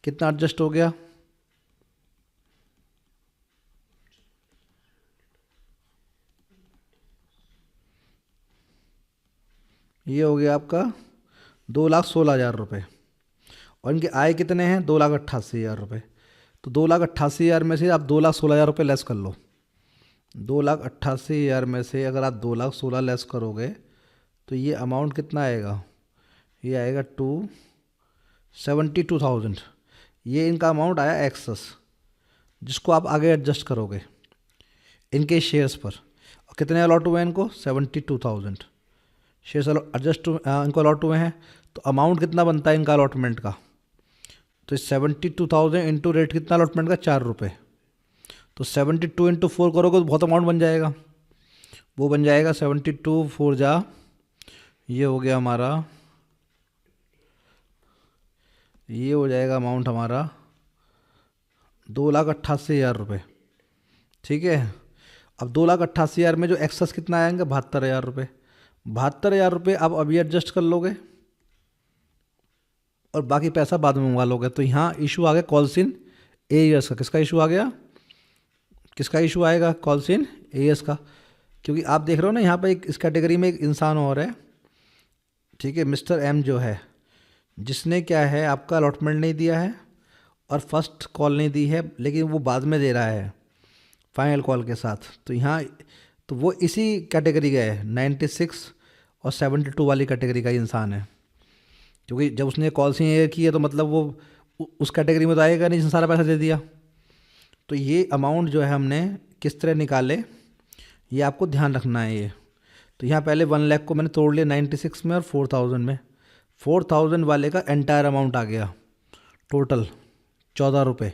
कितना एडजस्ट हो गया, ये हो गया आपका 2,16,000 रुपये। और इनके आय कितने हैं, 2,88,000 रुपये। तो 2,88,000 में से आप 2,16,000 रुपये लेस कर लो। 2,88,000 में से अगर आप 2,16,000 लेस करोगे तो ये अमाउंट कितना आएगा, ये आएगा 72,000। ये इनका अमाउंट आया एक्सेस, जिसको आप आगे एडजस्ट करोगे इनके शेयर्स पर। और कितने अलॉट हुए हैं इनको, 72,000 शेयर्स एडजस्ट इनको अलॉट हुए हैं। तो अमाउंट कितना बनता है इनका अलॉटमेंट का, तो 72,000 इंटू रेट कितना अलॉटमेंट का, 4 रुपये। तो 72 इंटू 4 करोगे तो बहुत अमाउंट बन जाएगा, वो बन जाएगा 72 4 जा, ये हो गया हमारा, ये हो जाएगा अमाउंट हमारा 2,88,000 रुपये, ठीक है। अब 2,88,000 में जो एक्सेस कितना आएंगे, 72,000 रुपये। 72,000 रुपये आप अभी एडजस्ट कर लोगे और बाकी पैसा बाद में मंगवा लोगे। तो यहाँ इशू आ गया कॉल्स-इन एरियर्स का। किसका इशू आ गया, किसका इशू आएगा, कॉल्स-इन एरियर्स का। क्योंकि आप देख रहे हो ना यहाँ पर इस कैटेगरी में एक इंसान और है, ठीक है, मिस्टर एम जो है, जिसने क्या है आपका अलॉटमेंट नहीं दिया है और फर्स्ट कॉल नहीं दी है, लेकिन वो बाद में दे रहा है फाइनल कॉल के साथ। तो यहाँ तो वो इसी कैटेगरी का है, 96 और 72 वाली कैटेगरी का इंसान है, क्योंकि जब उसने कॉल सी एयर की है तो मतलब वो उस कैटेगरी में तो आएगा नहीं जिसने सारा पैसा दे दिया। तो ये अमाउंट जो है हमने किस तरह निकाले, ये आपको ध्यान रखना है ये। तो यहाँ पहले 1 लाख को मैंने तोड़ लिया 96 में और 4000 में। 4000 वाले का एंटायर अमाउंट आ गया टोटल 14 रुपये।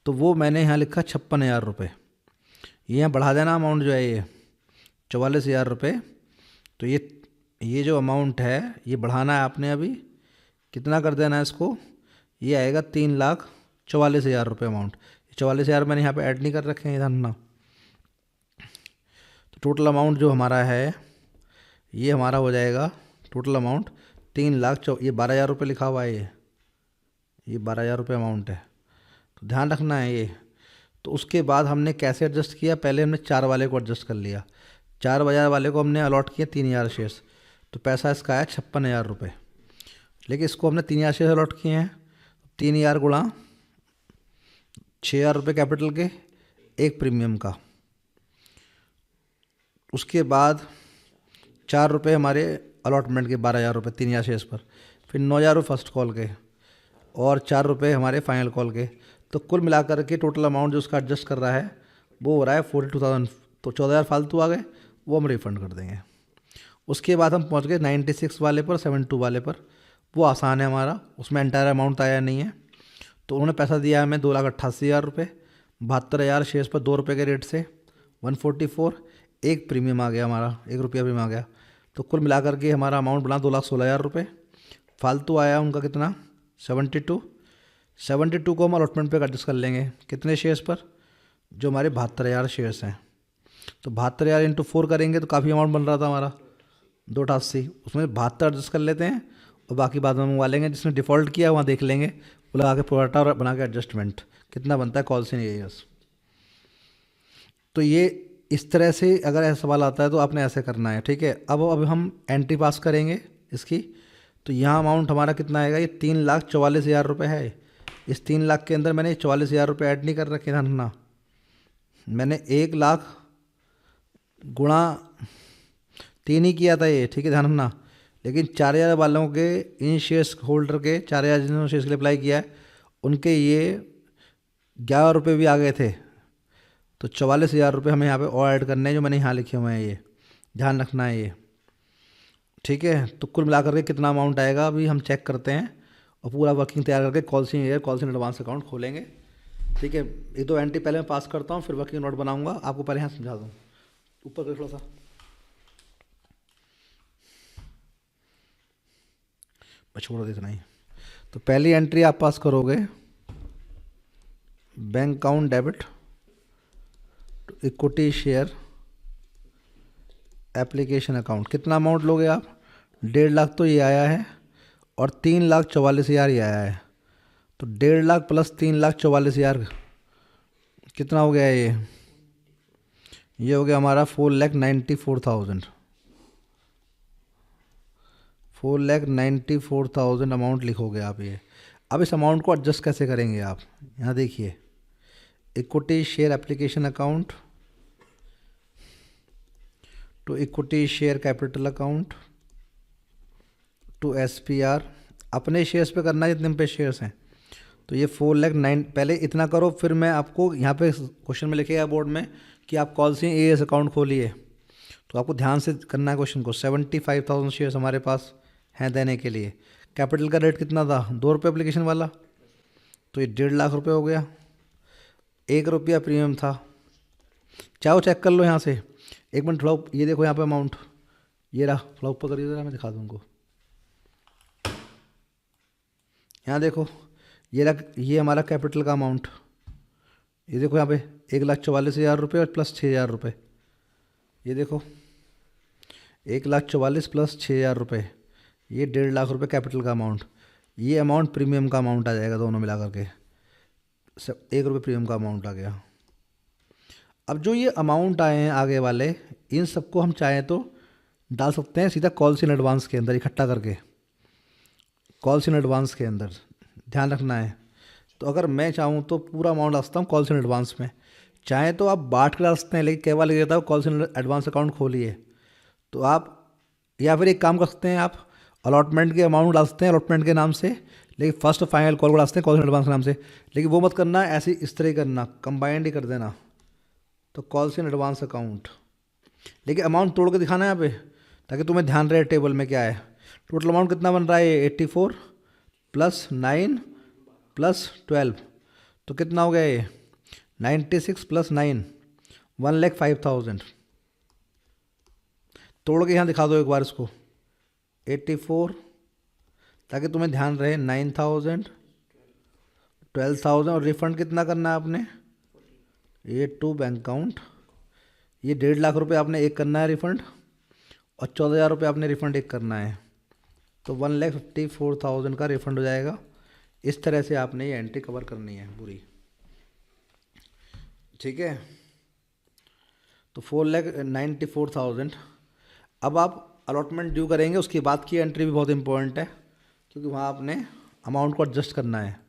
तो वो मैंने यहाँ लिखा 56,000 रुपये। ये यहाँ बढ़ा देना अमाउंट जो है ये 44,000 रुपये। तो ये जो अमाउंट है ये बढ़ाना है आपने अभी। कितना कर देना है इसको, ये आएगा 3,44,000 रुपये अमाउंट। 44,000 मैंने यहाँ पे ऐड नहीं कर रखे हैं, ध्यान ना। तो टोटल अमाउंट जो हमारा है ये हमारा हो जाएगा टोटल अमाउंट 3,00,000। ये 12,000 रुपये लिखा हुआ है, ये 12,000 रुपये अमाउंट है। तो ध्यान रखना है ये। तो उसके बाद हमने कैसे एडजस्ट किया, पहले हमने 4 वाले को एडजस्ट कर लिया। 4,000 वाले को हमने अलॉट किया 3,000 शेयर्स। तो पैसा इसका आया 56,000 रुपये। लेकिन इसको हमने 3,000 शेयर अलॉट किए हैं। 3,000 गुणा 6,000 रुपये कैपिटल के, एक प्रीमियम का। उसके बाद 4 रुपये हमारे अलॉटमेंट के 12,000 रुपये 3,000 शेयर्स पर। फिर 9,000 फर्स्ट कॉल के और 4 रुपये हमारे फाइनल कॉल के। तो कुल मिलाकर के टोटल अमाउंट जो उसका एडजस्ट कर रहा है वो हो रहा है 42,000। तो 14,000 फालतू आ गए, वो हम रिफ़ंड कर देंगे। उसके बाद हम पहुंच गए 96 वाले पर, 72 वाले पर। वो आसान है हमारा, उसमें एंटायर अमाउंट आया नहीं है। तो उन्होंने पैसा दिया हमें 2,88,000 रुपये। 72,000 शेयर्स पर 2 रुपये के रेट से 144। एक प्रीमियम आ गया हमारा, 1 रुपया प्रीमियम आ गया। तो कुल मिलाकर के हमारा अमाउंट बना 2,16,000 रुपये। फालतू आया उनका कितना, 72। 72 को हम अलॉटमेंट पे एडजस्ट कर लेंगे कितने शेयर्स पर, जो हमारे 72,000 शेयर्स हैं। तो 72,000 इंटू 4 करेंगे तो काफ़ी अमाउंट बन रहा था हमारा 288। उसमें 72 एडजस्ट कर लेते हैं और बाकी बाद में मंगवा लेंगे। जिसने डिफ़ॉल्ट किया वहाँ देख लेंगे, वो लगा के प्रोराटा और बना के एडजस्टमेंट कितना बनता है कॉल से नहीं है। तो ये इस तरह से अगर ऐसा सवाल आता है तो आपने ऐसे करना है, ठीक है। अब हम एंट्री पास करेंगे इसकी। तो यहाँ अमाउंट हमारा कितना आएगा, ये 3,44,000 रुपये है। इस 3,00,000 के अंदर मैंने 44,000 रुपये ऐड नहीं कर रखे, ध्यान रखना। मैंने 1,00,000 गुणा 3 ही किया था ये, ठीक है, ध्यान रखना। लेकिन 4,000 वालों के, इन शेयर्स होल्डर के 4,000 जिन्होंने शेयर्स के लिए अप्लाई किया है उनके ये 11 रुपये भी आ गए थे। तो 44,000 रुपये हमें यहाँ पे और ऐड करने हैं, जो मैंने यहाँ लिखे हुए हैं, ये ध्यान रखना है ये, ठीक है। तो कुल मिलाकर के कितना अमाउंट आएगा अभी हम चेक करते हैं और पूरा वर्किंग तैयार करके कॉल सी एडवांस अकाउंट खोलेंगे, ठीक है। 1-2 एंट्री पहले मैं पास करता हूँ, फिर वर्किंग नोट बनाऊंगा। आपको पहले यहाँ समझा दूँ, ऊपर कर थोड़ा सा, मैं छोड़ देता नहीं। तो पहली एंट्री आप पास करोगे, bank account debit equity share application account. कितना अमाउंट लोगे आप, 1.5 लाख तो ये आया है और 3,44,000 ये आया है। तो 1.5 लाख प्लस 3,44,000 कितना हो गया ये हो गया हमारा 4,94,000। 4,94,000 अमाउंट लिखोगे आप ये। अब इस अमाउंट को एडजस्ट कैसे करेंगे आप, यहाँ देखिए, equity share application account to equity share capital account to SPR। अपने शेयर्स पे करना है जितने पे शेयर्स हैं। तो ये 4,09,000 पहले इतना करो, फिर मैं आपको यहाँ पे क्वेश्चन में लिखेगा बोर्ड में कि आप कॉल से AS अकाउंट खोलिए। तो आपको ध्यान से करना है क्वेश्चन को। 75,000 शेयर्स हमारे पास हैं देने के लिए। कैपिटल का रेट कितना था, 2 रुपये एप्लीकेशन वाला, तो ये 1.5 लाख रुपये हो गया। 1 रुपया प्रीमियम था। चाहो चेक कर लो यहाँ से, 1 मिनट थोड़ा, ये देखो यहाँ पे अमाउंट, ये रहा, थोड़ा ऊपर करिए ज़रा, मैं दिखा दूँ उनको। यहाँ देखो, ये रहा, ये हमारा कैपिटल का अमाउंट, ये देखो यहाँ पे 1,44,000 रुपये और प्लस 6,000 रुपये। ये देखो 1,44,000 प्लस 6,000 रुपये, ये 1.5 लाख रुपये कैपिटल का अमाउंट। ये अमाउंट प्रीमियम का अमाउंट आ जाएगा, दोनों मिला करके 1 रुपये प्रीमियम का अमाउंट आ गया। अब जो ये अमाउंट आए हैं आगे वाले, इन सबको हम चाहें तो डाल सकते हैं सीधा कॉल्स इन एडवांस के अंदर, इकट्ठा करके कॉल्स इन एडवांस के अंदर, ध्यान रखना है। तो अगर मैं चाहूँ तो पूरा अमाउंट डालता हूँ कॉल्स इन एडवांस में, चाहे तो आप बांट के डाल सकते हैं, लेकिन कई बार लग जाता है कॉल्स इन एडवांस अकाउंट खोलिए। तो आप या फिर एक काम कर सकते हैं आप, अलॉटमेंट के अमाउंट डाल सकते हैं अलॉटमेंट के नाम से, लेकिन फर्स्ट फाइनल कॉल को डाल सकते हैं कॉल एडवांस के नाम से, लेकिन वो मत करना ऐसे इस तरह ही करना, कंबाइंड ही कर देना। तो कॉल्स इन एडवांस अकाउंट, लेकिन अमाउंट तोड़ के दिखाना है यहाँ पे ताकि तुम्हें ध्यान रहे टेबल में क्या है। टोटल अमाउंट कितना बन रहा है, 84 प्लस 9 प्लस 12, तो कितना हो गया ये 96 प्लस 9, 1,05,000। तोड़ के यहाँ दिखा दो एक बार इसको, 84 ताकि तुम्हें ध्यान रहे, 9,000, 12,000, और रिफंड कितना करना है आपने, ये टू बैंक अकाउंट, ये 1.5 लाख रुपये आपने एक करना है रिफ़ंड, और 14,000 रुपये आपने रिफ़ंड एक करना है, तो 1,54,000 का रिफ़ंड हो जाएगा। इस तरह से आपने ये एंट्री कवर करनी है पूरी, ठीक है। तो 4,94,000। अब आप अलॉटमेंट ड्यू करेंगे, उसके बाद की एंट्री भी बहुत इंपॉर्टेंट है, क्योंकि वहाँ आपने अमाउंट को एडजस्ट करना है।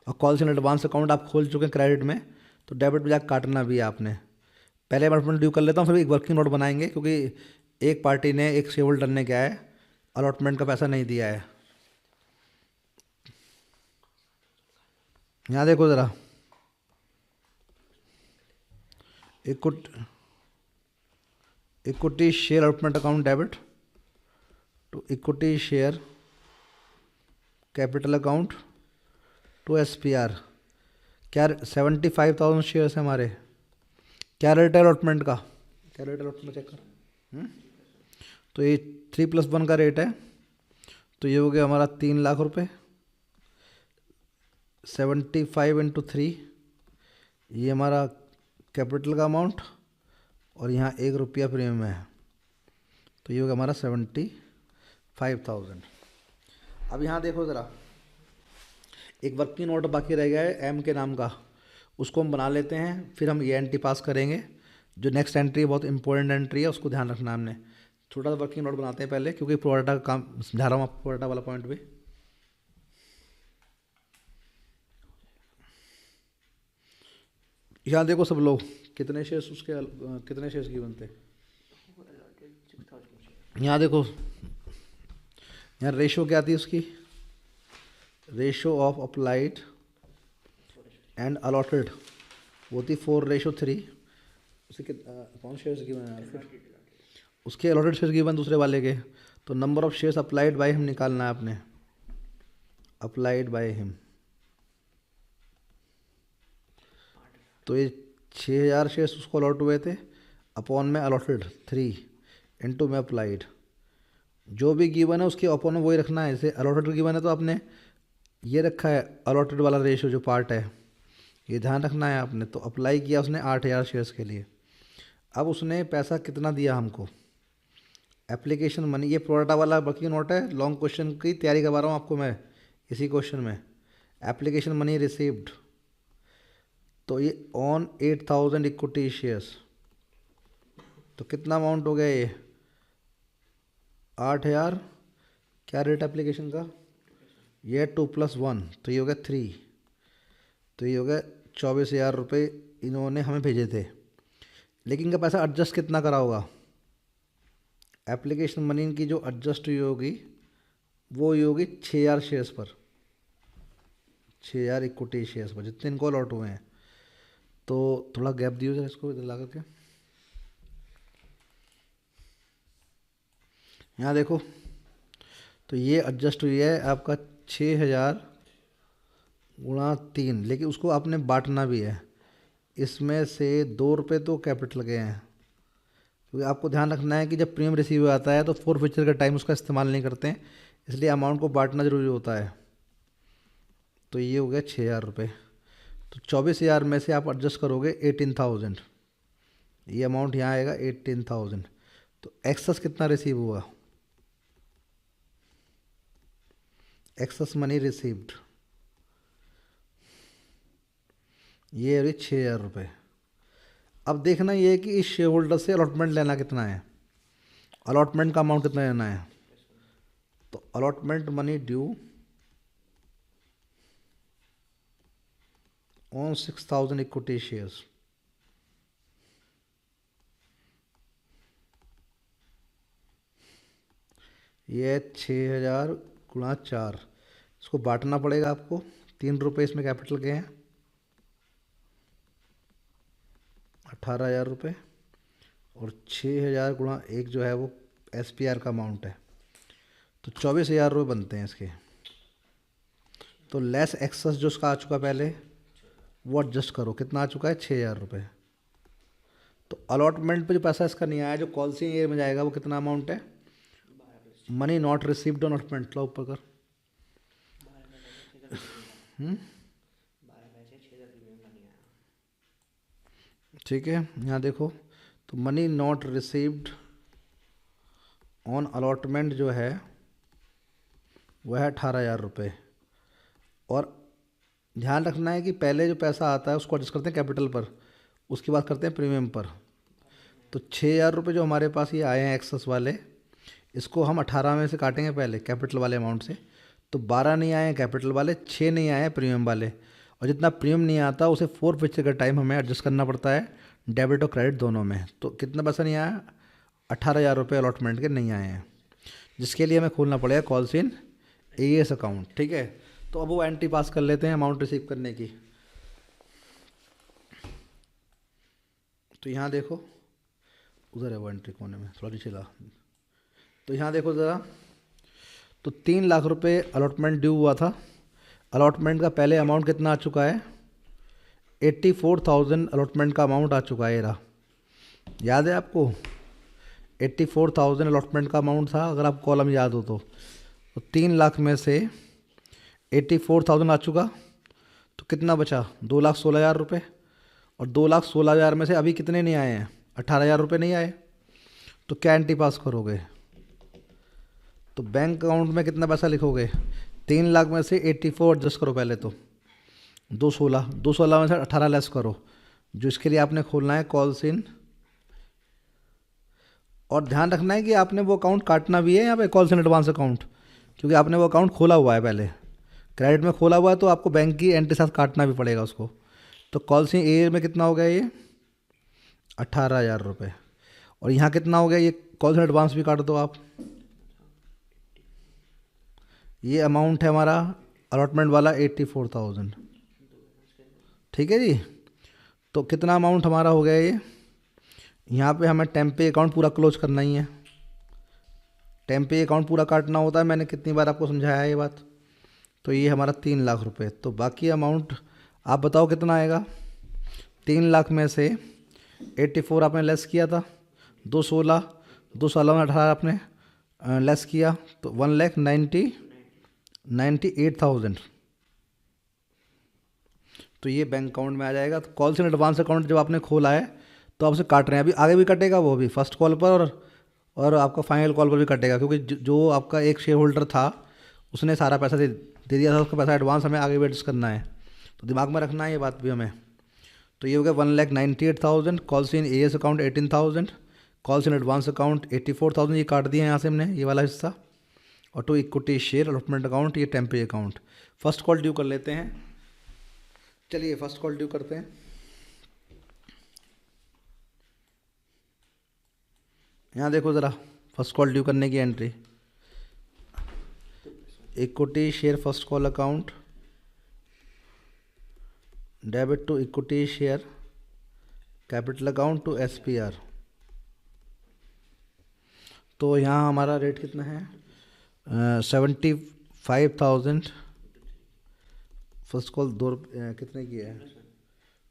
और कॉल्स इन एडवांस अकाउंट आप खोल चुके हैं क्रेडिट में, तो डेबिट में जाकर काटना भी है आपने। पहले अलॉटमेंट ड्यू कर लेता हूँ, फिर एक वर्किंग नोट बनाएंगे, क्योंकि एक पार्टी ने, एक शेयर होल्डर ने क्या है, अलॉटमेंट का पैसा नहीं दिया है। यहाँ देखो ज़रा, equity share allotment account debit to equity share capital account to SPR। क्या 75,000 शेयर्स हैं हमारे, क्या रेट है अलॉटमेंट का, क्या रेट है अलॉटमेंट चेक कर। तो ये 3+1 का रेट है, तो ये हो गया हमारा 3 लाख रुपए, 75 इंटू 3, ये हमारा कैपिटल का अमाउंट, और यहाँ 1 रुपया प्रीमियम है, तो ये हो गया हमारा 75,000। अब यहाँ देखो ज़रा, एक वर्किंग नोट बाकी रह गया है M के नाम का, उसको हम बना लेते हैं, फिर हम ये एंट्री पास करेंगे। जो नेक्स्ट एंट्री बहुत इंपॉर्टेंट एंट्री है, उसको ध्यान रखना हमने। छोटा सा वर्किंग नोट बनाते हैं पहले, क्योंकि प्रोडाटा का काम समझा रहा हूँ आपको, प्रोडाटा वाला पॉइंट भी। यहाँ देखो सब लोग, कितने शेयर्स उसके कितने शेयर्स की बनते हैं, यहाँ देखो, यहाँ रेशो क्या आती है उसकी, ratio of applied and allotted वो थी 4:3। उसे कौन शेयर्स गिवन है फिर, उसके अलॉटेड शेयर्स गिवन दूसरे वाले के, तो number of shares applied by him निकालना है आपने, अप्लाइड बाय हिम। तो ये 6,000 शेयर्स उसको अलॉट हुए थे, अपॉन में अलॉटेड 3 इंटू में अप्लाइड। जो भी गिवन है उसके अपॉन में वही रखना है। जैसे अलॉटेड गिवन है तो आपने ये रखा है अलॉटेड वाला रेशो जो पार्ट है, ये ध्यान रखना है आपने। तो अप्लाई किया उसने 8,000 शेयर्स के लिए। अब उसने पैसा कितना दिया हमको, एप्लीकेशन मनी, ये प्रोडाटा वाला वर्किंग नोट है, लॉन्ग क्वेश्चन की तैयारी करवा रहा हूँ आपको मैं इसी क्वेश्चन में। एप्लीकेशन मनी रिसीव्ड, तो ये ऑन 8,000 इक्विटी शेयर्स, तो कितना अमाउंट हो गया ये 8,000। क्या रेट एप्लीकेशन का, ये 2+1, तो ये हो गया 3, तो ये हो गया 24,000 रुपये इन्होंने हमें भेजे थे। लेकिन इनका पैसा एडजस्ट कितना करा होगा, एप्लीकेशन मनी की जो एडजस्ट हुई होगी वो हुई होगी 6,000 शेयर्स पर, 6,000 इक्विटी शेयर्स पर जितने इनको अलॉट हुए हैं। तो थोड़ा गैप दियो जरा इसको इधर ला करके, यहाँ देखो, तो ये एडजस्ट हुई है आपका 6,000 गुणा 3, लेकिन उसको आपने बांटना भी है। इसमें से 2 रुपये तो कैपिटल के हैं, क्योंकि आपको ध्यान रखना है कि जब प्रीमियम रिसीव आता है तो फोर फीचर का टाइम उसका इस्तेमाल नहीं करते हैं, इसलिए अमाउंट को बांटना ज़रूरी होता है। तो ये हो गया 6,000 रुपये, तो 24,000 में से आप एडजस्ट करोगे 18,000, ये अमाउंट यहाँ आएगा 18,000। तो एक्सेस कितना रिसीव हुआ, एक्सेस मनी रिसीव्ड, ये रही 6,000 रुपये। अब देखना ये है कि इस शेयर होल्डर से अलॉटमेंट लेना कितना है, अलॉटमेंट का अमाउंट कितना लेना है। तो allotment money due on 6,000 equity shares, ये 6,000 गुणा 4, इसको बांटना पड़ेगा आपको। 3 रुपये इसमें कैपिटल के हैं, 18,000 रुपये, और 6,000 गुणा 1 जो है वो SPR का अमाउंट है, तो 24,000 रुपये बनते हैं इसके। तो लेस एक्सेस जो उसका आ चुका पहले वो एडजस्ट करो, कितना आ चुका है 6,000 रुपये। तो अलॉटमेंट पे जो पैसा इसका नहीं आया, जो कॉल्सी एरिया में जाएगा वो कितना अमाउंट है, money not received on allotment, लो ऊपर कर। ठीक है, यहाँ देखो, तो money not received on allotment जो है वह है 18,000 रुपये। और ध्यान रखना है कि पहले जो पैसा आता है उसको एडजस्ट करते हैं कैपिटल पर, उसके बाद करते हैं प्रीमियम पर। तो 6,000 रुपये जो हमारे पास ये आए हैं एक्सेस वाले, इसको हम 18 में से काटेंगे पहले कैपिटल वाले अमाउंट से, तो 12 नहीं आए हैं कैपिटल वाले, 6 नहीं आए हैं प्रीमियम वाले। और जितना प्रीमियम नहीं आता उसे 4 पिक्चर का टाइम हमें एडजस्ट करना पड़ता है, डेबिट और क्रेडिट दोनों में। तो कितना पैसा नहीं आया, 18,000 रुपये अलॉटमेंट के नहीं आए हैं, जिसके लिए हमें खोलना पड़ेगा कॉल्स इन AES अकाउंट। ठीक है, तो अब वो एंट्री पास कर लेते हैं अमाउंट रिसीव करने की। तो यहाँ देखो, उधर है वो एंट्री कोने में, थोड़ा नीचे ला। तो यहाँ देखो ज़रा, तो 3 लाख रुपए अलॉटमेंट ड्यू हुआ था। अलॉटमेंट का पहले अमाउंट कितना आ चुका है, 84,000 अलॉटमेंट का अमाउंट आ चुका है। ये रहा, याद है आपको, 84,000 अलॉटमेंट का अमाउंट था, अगर आप कॉलम याद हो तो 3 लाख में से 84,000 आ चुका, तो कितना बचा, 2,16,000 रुपये। और 2,16,000 में से अभी कितने नहीं आए हैं, 18,000 रुपये नहीं आए। तो क्या एंट्री पास करोगे, तो बैंक अकाउंट में कितना पैसा लिखोगे, 3 लाख में से 84 एडजस्ट करो पहले, तो 216 में से 18 लेस करो, जो इसके लिए आपने खोलना है कॉल्स इन। और ध्यान रखना है कि आपने वो अकाउंट काटना भी है यहाँ पे, कॉल्स इन एडवांस अकाउंट, क्योंकि आपने वो अकाउंट खोला हुआ है पहले, क्रेडिट में खोला हुआ है, तो आपको बैंक की एंट्री साथ काटना भी पड़ेगा उसको। तो कॉल्स इन ए में कितना हो गया ये, 18,000 रुपये। और यहाँ कितना हो गया, ये कॉल्स इन एडवांस भी काट दो आप। ये अमाउंट है हमारा अलॉटमेंट वाला 84,000। ठीक है जी, तो कितना अमाउंट हमारा हो गया ये। यहाँ पे हमें टेम्पे अकाउंट पूरा क्लोज करना ही है, टेम्पे अकाउंट पूरा काटना होता है, मैंने कितनी बार आपको समझाया है ये बात। तो ये हमारा 3 लाख रुपए। तो बाकी अमाउंट आप बताओ कितना आएगा, 3 लाख में से 84 आपने लेस किया था, 216 में 18 आपने लेस किया, तो 1,98,000। तो ये बैंक अकाउंट में आ जाएगा। तो कॉल्स इन एडवांस अकाउंट जब आपने खोला है तो आपसे काट रहे हैं, अभी आगे भी कटेगा, वो भी फर्स्ट कॉल पर और आपका फाइनल कॉल पर भी कटेगा, क्योंकि जो आपका एक शेयर होल्डर था उसने सारा पैसा दे दिया था, उसका पैसा एडवांस हमें आगे भी एडजस्ट करना है, तो दिमाग में रखना है ये बात भी हमें। तो ये हो गया 1,98,000, calls in AES account 18,000, calls in advance account 84,000, ये काट दिया यहाँ से हमने ये वाला हिस्सा। और to equity share allotment account, ये temporary account. First call due कर लेते हैं, चलिए फर्स्ट कॉल ड्यू करते हैं। यहाँ देखो ज़रा, फर्स्ट कॉल ड्यू करने की entry, equity share first call account, debit to equity share capital account to SPR। तो यहाँ हमारा रेट कितना है, 75,000। फर्स्ट कॉल कितने की है,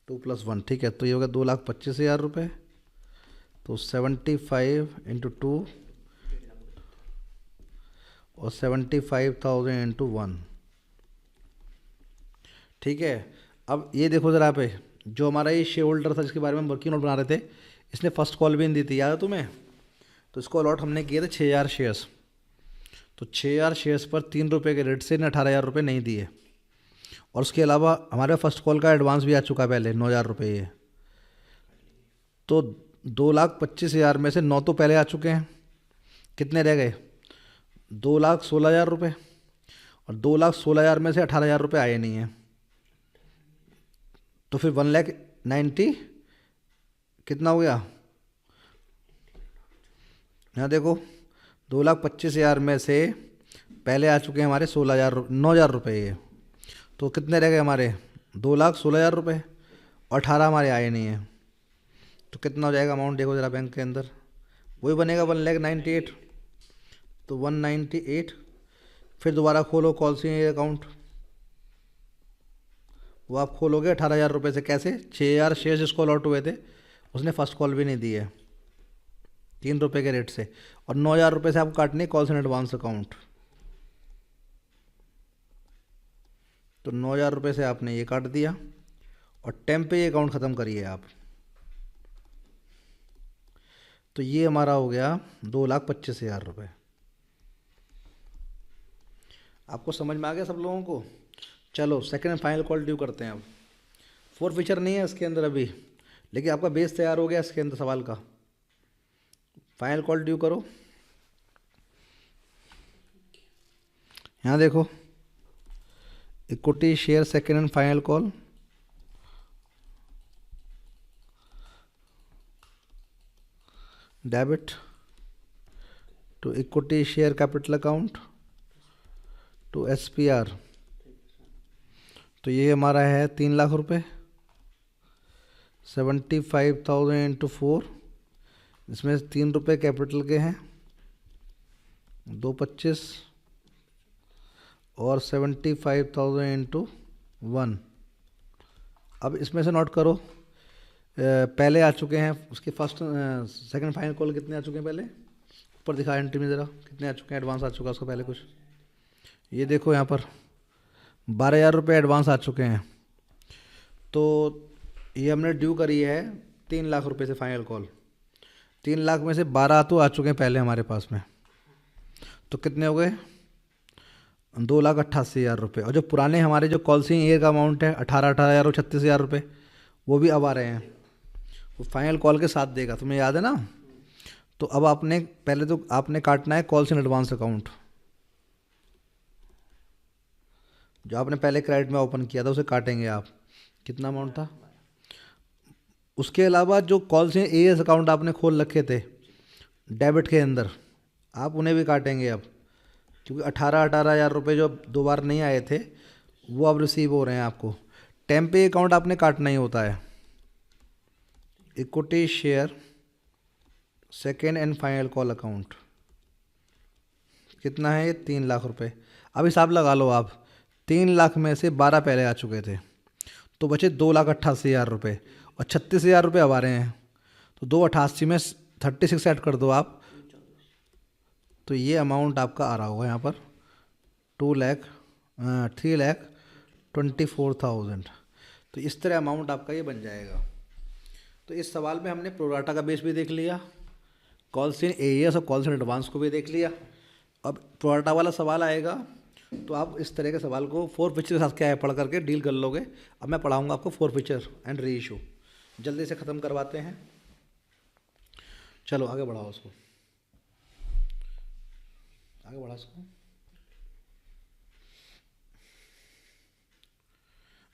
2+1, ठीक है। तो ये होगा 2,25,000 रुपये। तो 75 इंटू 2 और 75,000 इंटू 1, ठीक है। अब ये देखो ज़रा पे, जो हमारा ये शेयर होल्डर था जिसके बारे में हम वर्किंग नोट बना रहे थे, इसने फर्स्ट कॉल भी नहीं दी थी, याद है तुम्हें। तो इसको अलॉट हमने किए थे 6,000 शेयर्स। तो 6,000 शेयर्स पर 3 रुपये के रेट से इन्हें 18,000 रुपये नहीं दिए। और उसके अलावा हमारे फर्स्ट कॉल का एडवांस भी आ चुका है पहले 9,000 रुपये ये। तो 2,25,000 में से 9 तो पहले आ चुके हैं, कितने रह गए, 2,16,000 रुपये। और 2,16,000 में से 18,000 रुपये आए नहीं हैं, तो फिर 1,90,000 कितना हो गया, यहाँ देखो 2,25,000 में से पहले आ चुके हैं हमारे 9,000 रुपये ये। तो कितने रह गए हमारे? 2,16,000 रुपये। और 18 हमारे आए नहीं हैं। तो कितना हो जाएगा अमाउंट देखो ज़रा बैंक के अंदर, वही बनेगा 1,98,000। तो 198। फिर दोबारा खोलो कॉल से अकाउंट, वो आप खोलोगे 18,000 रुपये से। कैसे? 6,000 शेयर जिसको अलॉट हुए थे उसने फर्स्ट कॉल भी नहीं दी है 3 रुपये के रेट से, और 9,000 रुपये से आपको काटने कॉल्स इन एडवांस अकाउंट। तो 9,000 रुपये से आपने ये काट दिया और टेम्पे ये अकाउंट ख़त्म करिए आप। तो ये हमारा हो गया 2,25,000 रुपये। आपको समझ में आ गया सब लोगों को? चलो second and final call due करते हैं अब। फोर फीचर नहीं है इसके अंदर अभी, लेकिन आपका बेस तैयार हो गया इसके अंदर सवाल का। फाइनल कॉल ड्यू करो। यहाँ देखो, equity share second and final call, debit to equity share capital account to SPR। तो ये हमारा है 3,00,000 रुपये, 75,000 इंटू 4, इसमें 3 रुपये कैपिटल के हैं, 2,25 और 75,000 इंटू 1। अब इसमें से नोट करो, पहले आ चुके हैं उसके फर्स्ट सेकंड फाइनल कॉल कितने आ चुके हैं पहले, ऊपर दिखा एंट्री में ज़रा कितने आ चुके हैं, एडवांस आ चुका उसका पहले कुछ। ये देखो यहाँ पर 12,000 रुपये एडवांस आ चुके हैं। तो ये हमने ड्यू करी है 3,00,000 रुपये से फाइनल कॉल। 3,00,000 में से 12 तो आ चुके हैं पहले हमारे पास में, तो कितने हो गए? 2,88,000 रुपये। और जो पुराने हमारे जो कॉल्सिंग ईयर का अमाउंट है 18,000 और 36,000 रुपये, वो भी अब आ रहे हैं, वो फाइनल कॉल के साथ देगा, तुम्हें याद है ना? तो अब आपने पहले तो आपने काटना है कॉल्स इन एडवांस अकाउंट, जो आपने पहले क्रेडिट में ओपन किया था उसे काटेंगे आप। कितना अमाउंट था? उसके अलावा जो कॉल्स इन AS अकाउंट आपने खोल रखे थे डेबिट के अंदर, आप उन्हें भी काटेंगे अब, क्योंकि 18,000 रुपये जो 2 बार नहीं आए थे वो अब रिसीव हो रहे हैं आपको। टेम्पे अकाउंट आपने काटना ही होता है। Equity share second and final call account कितना है? ये 3,00,000 रुपये। अब हिसाब लगा लो आप, 3,00,000 में से 12 पहले आ चुके थे, तो बचे 2,88,000 रुपये, और 36,000 रुपये अब आ रहे हैं। तो 288 में 36 ऐड कर दो आप, तो ये अमाउंट आपका आ रहा होगा यहाँ पर 3,24,000। तो इस तरह अमाउंट आपका ये बन जाएगा। तो इस सवाल में हमने प्रोराटा का बेस भी देख लिया, कॉल्स इन AS और कॉल्स इन एडवांस को भी देख लिया। अब प्रोराटा वाला सवाल आएगा तो आप इस तरह के सवाल को फोर फीचर के साथ क्या है पढ़ करके डील कर लोगे। अब मैं पढ़ाऊँगा आपको four feature and re issue, जल्दी से ख़त्म करवाते हैं। चलो आगे बढ़ाओ उसको, आगे बढ़ा उसको।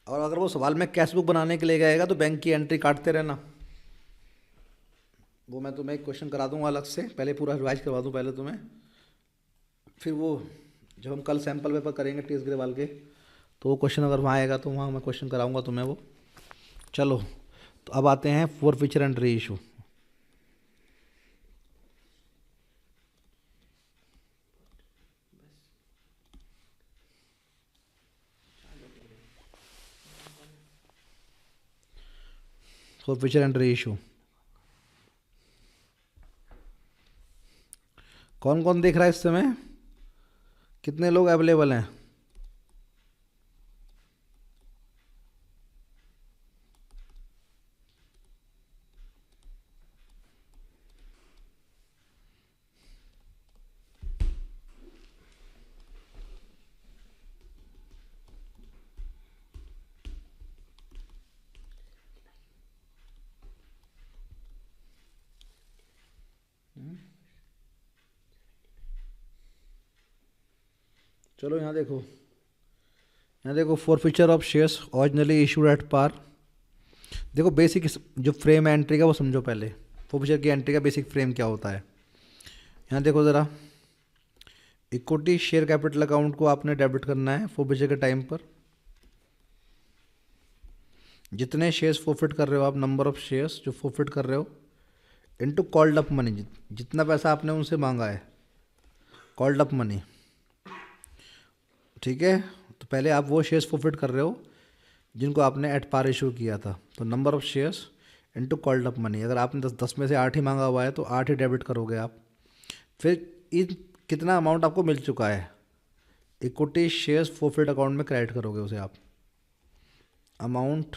और अगर वो सवाल में कैश बुक बनाने के लिए गएगा तो बैंक की एंट्री काटते रहना, वो मैं तुम्हें एक क्वेश्चन करा दूंगा अलग से, पहले पूरा रिवाइज करवा दूँ पहले तुम्हें, फिर वो जब हम कल सैम्पल पेपर करेंगे टीएस ग्रेवाल के, तो वो क्वेश्चन अगर वहाँ आएगा तो वहाँ मैं क्वेश्चन कराऊंगा तुम्हें वो। चलो तो अब आते हैं four feature and re issue. Four feature and re issue कौन कौन देख रहा है इस समय? कितने लोग अवेलेबल हैं? चलो यहाँ देखो, यहाँ देखो forfeiture of shares originally issued at par. देखो बेसिक जो फ्रेम है एंट्री का वो समझो पहले, फोर फीचर की एंट्री का बेसिक फ्रेम क्या होता है। यहाँ देखो ज़रा, इक्विटी शेयर कैपिटल अकाउंट को आपने डेबिट करना है फोरफिचर के टाइम पर। जितने शेयर्स फोरफिट कर रहे हो आप, नंबर ऑफ शेयर्स जो फोरफिट कर रहे हो, इनटू कॉल्ड अप मनी, जितना पैसा आपने उनसे मांगा है, कॉल्ड अप मनी। ठीक है, तो पहले आप वो शेयर्स फोरफिट कर रहे हो जिनको आपने एट पार इशू किया था, तो number of shares into called up money. अगर आपने 10 में से 8 ही मांगा हुआ है तो 8 ही डेबिट करोगे आप। फिर इन कितना अमाउंट आपको मिल चुका है, इक्विटी शेयर्स फोरफिट अकाउंट में क्रेडिट करोगे उसे आप। अमाउंट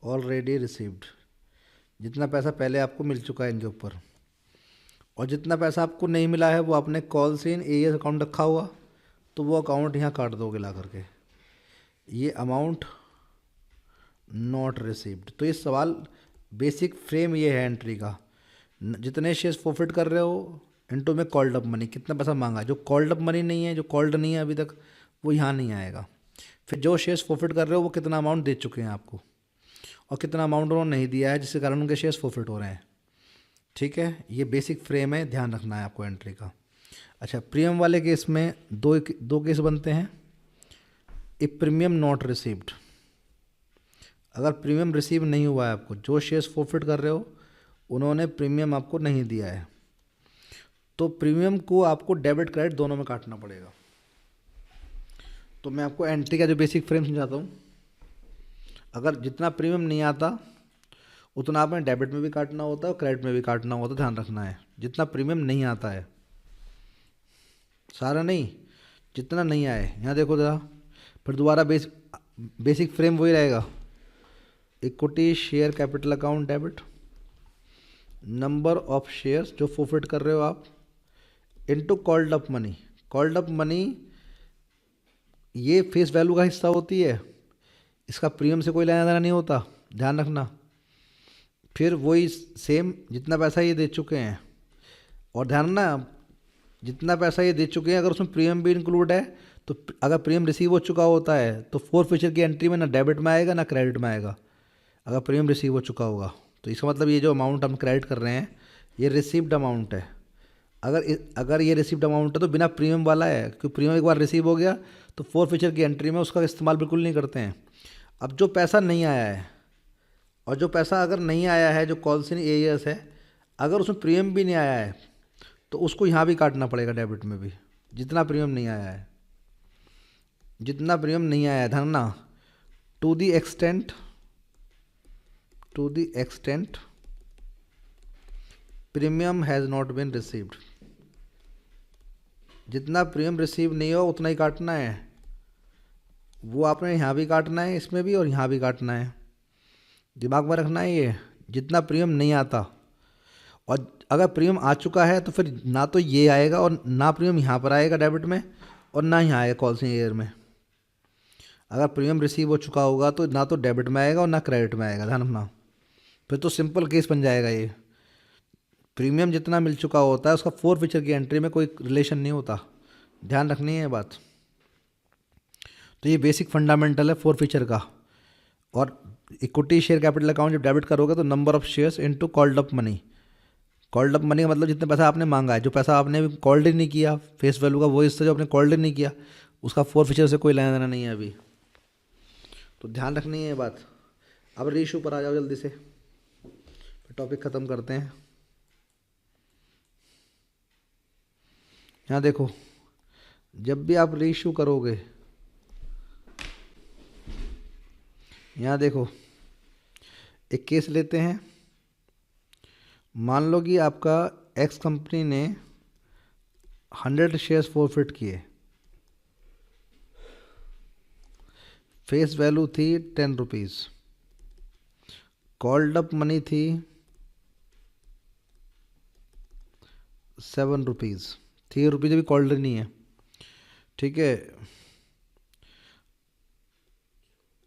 ऑलरेडी रिसीव्ड, जितना पैसा पहले आपको मिल चुका है इनके ऊपर, और जितना पैसा आपको नहीं मिला है वो आपने कॉल से इन एएस अकाउंट रखा हुआ, तो वो अकाउंट यहाँ काट दोगे ला करके। ये अमाउंट नॉट रिसीव्ड। तो ये सवाल बेसिक फ्रेम ये है एंट्री का, जितने शेयर्स फोरफिट कर रहे हो इनटू में कॉल्ड अप मनी, कितना पैसा मांगा है। जो कॉल्ड अप मनी नहीं है, जो कॉल्ड नहीं है अभी तक, वो यहाँ नहीं आएगा। फिर जो शेयर्स फोरफिट कर रहे हो वो कितना अमाउंट दे चुके हैं आपको, और कितना अमाउंट उन्होंने नहीं दिया है जिसके कारण उनके शेयर्स फोरफिट हो रहे हैं। ठीक है, ये बेसिक फ्रेम है, ध्यान रखना है आपको एंट्री का। अच्छा, प्रीमियम वाले केस में दो केस बनते हैं। ए प्रीमियम नॉट रिसीव्ड, अगर प्रीमियम रिसीव नहीं हुआ है आपको, जो शेयर्स फोरफिट कर रहे हो उन्होंने प्रीमियम आपको नहीं दिया है, तो प्रीमियम को आपको डेबिट क्रेडिट दोनों में काटना पड़ेगा। तो मैं आपको एंट्री का जो बेसिक फ्रेम समझाता हूँ। अगर जितना प्रीमियम नहीं आता उतना आपने डेबिट में भी काटना होता है और क्रेडिट में भी काटना होता है, ध्यान रखना है। जितना प्रीमियम नहीं आता है, सारा नहीं, जितना नहीं आए। यहाँ देखो ज़रा, फिर दोबारा बेसिक फ्रेम वही रहेगा। Equity share capital account debit, number of shares जो फोरफिट कर रहे हो आप, into called up money. Called up money ये फेस वैल्यू का हिस्सा होती है, इसका प्रीमियम से कोई लेना देना नहीं होता, ध्यान रखना। फिर वही सेम जितना पैसा ये दे चुके हैं, और ध्यान रखना जितना पैसा ये दे चुके हैं अगर उसमें प्रीमियम भी इंक्लूड है, तो अगर प्रीमियम रिसीव हो चुका होता है तो फोरफिचर की एंट्री में ना डेबिट में आएगा ना क्रेडिट में आएगा, अगर प्रीमियम रिसीव हो चुका होगा। तो इसका मतलब ये जो अमाउंट हम क्रेडिट कर रहे हैं ये रिसीव्ड अमाउंट है। अगर ये रिसीव्ड अमाउंट है तो बिना प्रीमियम वाला है, क्योंकि प्रीमियम एक बार रिसीव हो गया तो फोरफिचर की एंट्री में उसका इस्तेमाल बिल्कुल नहीं करते हैं। अब जो पैसा नहीं आया है, और जो पैसा अगर नहीं आया है जो कॉल्सिन एरियस है, अगर उसमें प्रीमियम भी नहीं आया है तो उसको यहाँ भी काटना पड़ेगा डेबिट में भी, जितना प्रीमियम नहीं आया है। जितना प्रीमियम नहीं आया है, ध्यान ना, to the extent premium has not been received. जितना प्रीमियम रिसीव नहीं हो उतना ही काटना है, वो आपने यहाँ भी काटना है, इसमें भी, और यहाँ भी काटना है। दिमाग में रखना है ये, जितना प्रीमियम नहीं आता, और अगर प्रीमियम आ चुका है तो फिर ना तो ये आएगा और ना प्रीमियम यहाँ पर आएगा डेबिट में, और ना यहाँ आएगा कॉल्सिंग ईयर में। अगर प्रीमियम रिसीव हो चुका होगा तो ना तो डेबिट में आएगा और ना क्रेडिट में आएगा, ध्यान रखना। फिर तो सिंपल केस बन जाएगा ये। प्रीमियम जितना मिल चुका होता है उसका फोरफिचर की एंट्री में कोई रिलेशन नहीं होता, ध्यान रखनी है ये बात। तो ये बेसिक फंडामेंटल है फोरफिचर का। और इक्विटी शेयर कैपिटल अकाउंट जब डेबिट करोगे तो number of shares into called up money. Called up money का मतलब जितना पैसा आपने मांगा है, जो पैसा आपने कॉल्ड ही नहीं किया, फेस वैल्यू का वो हिस्सा जो आपने कॉल्ड ही नहीं किया, उसका फोरफिचर से कोई लेना देना नहीं है अभी। तो ध्यान रखनी है ये बात। अब रीइशू पर आ जाओ जल्दी से, फिर टॉपिक ख़त्म करते हैं। यहाँ देखो, जब भी आप रीइशू करोगे, यहाँ देखो एक केस लेते हैं। मान लो कि आपका एक्स कंपनी ने 100 शेयर्स फोरफिट किए, फेस वैल्यू थी 10 रुपीज़, कॉल्ड अप मनी थी 7 रुपीज़, 3 रुपीज़ अभी कॉल्ड नहीं है, ठीक है।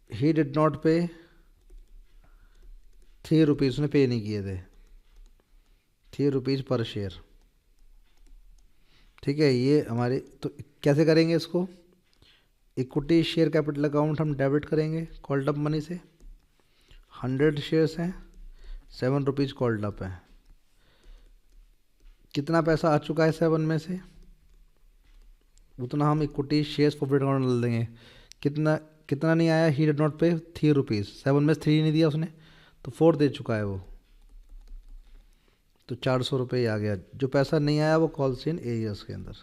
ही डिड नॉट पे 3 रुपीज़, उसने पे नहीं किए थे, 3 रुपीज़ पर शेयर, ठीक है। ये हमारे, तो कैसे करेंगे इसको, इक्विटी शेयर कैपिटल अकाउंट हम डेबिट करेंगे कॉल्ड अप मनी से। 100 शेयर्स हैं, 7 रुपीज़ कॉल्ड अप है। कितना पैसा आ चुका है 7 में से, उतना हम इक्विटी शेयर्स प्रॉफिट अकाउंट डाल देंगे। कितना कितना नहीं आया, ही डिड नॉट पे 3 रुपीज़, 7 में 3 नहीं दिया उसने, तो 4 दे चुका है वो, तो 400 रुपये ही आ गया। जो पैसा नहीं आया वो कॉल्स इन एरियर्स के अंदर।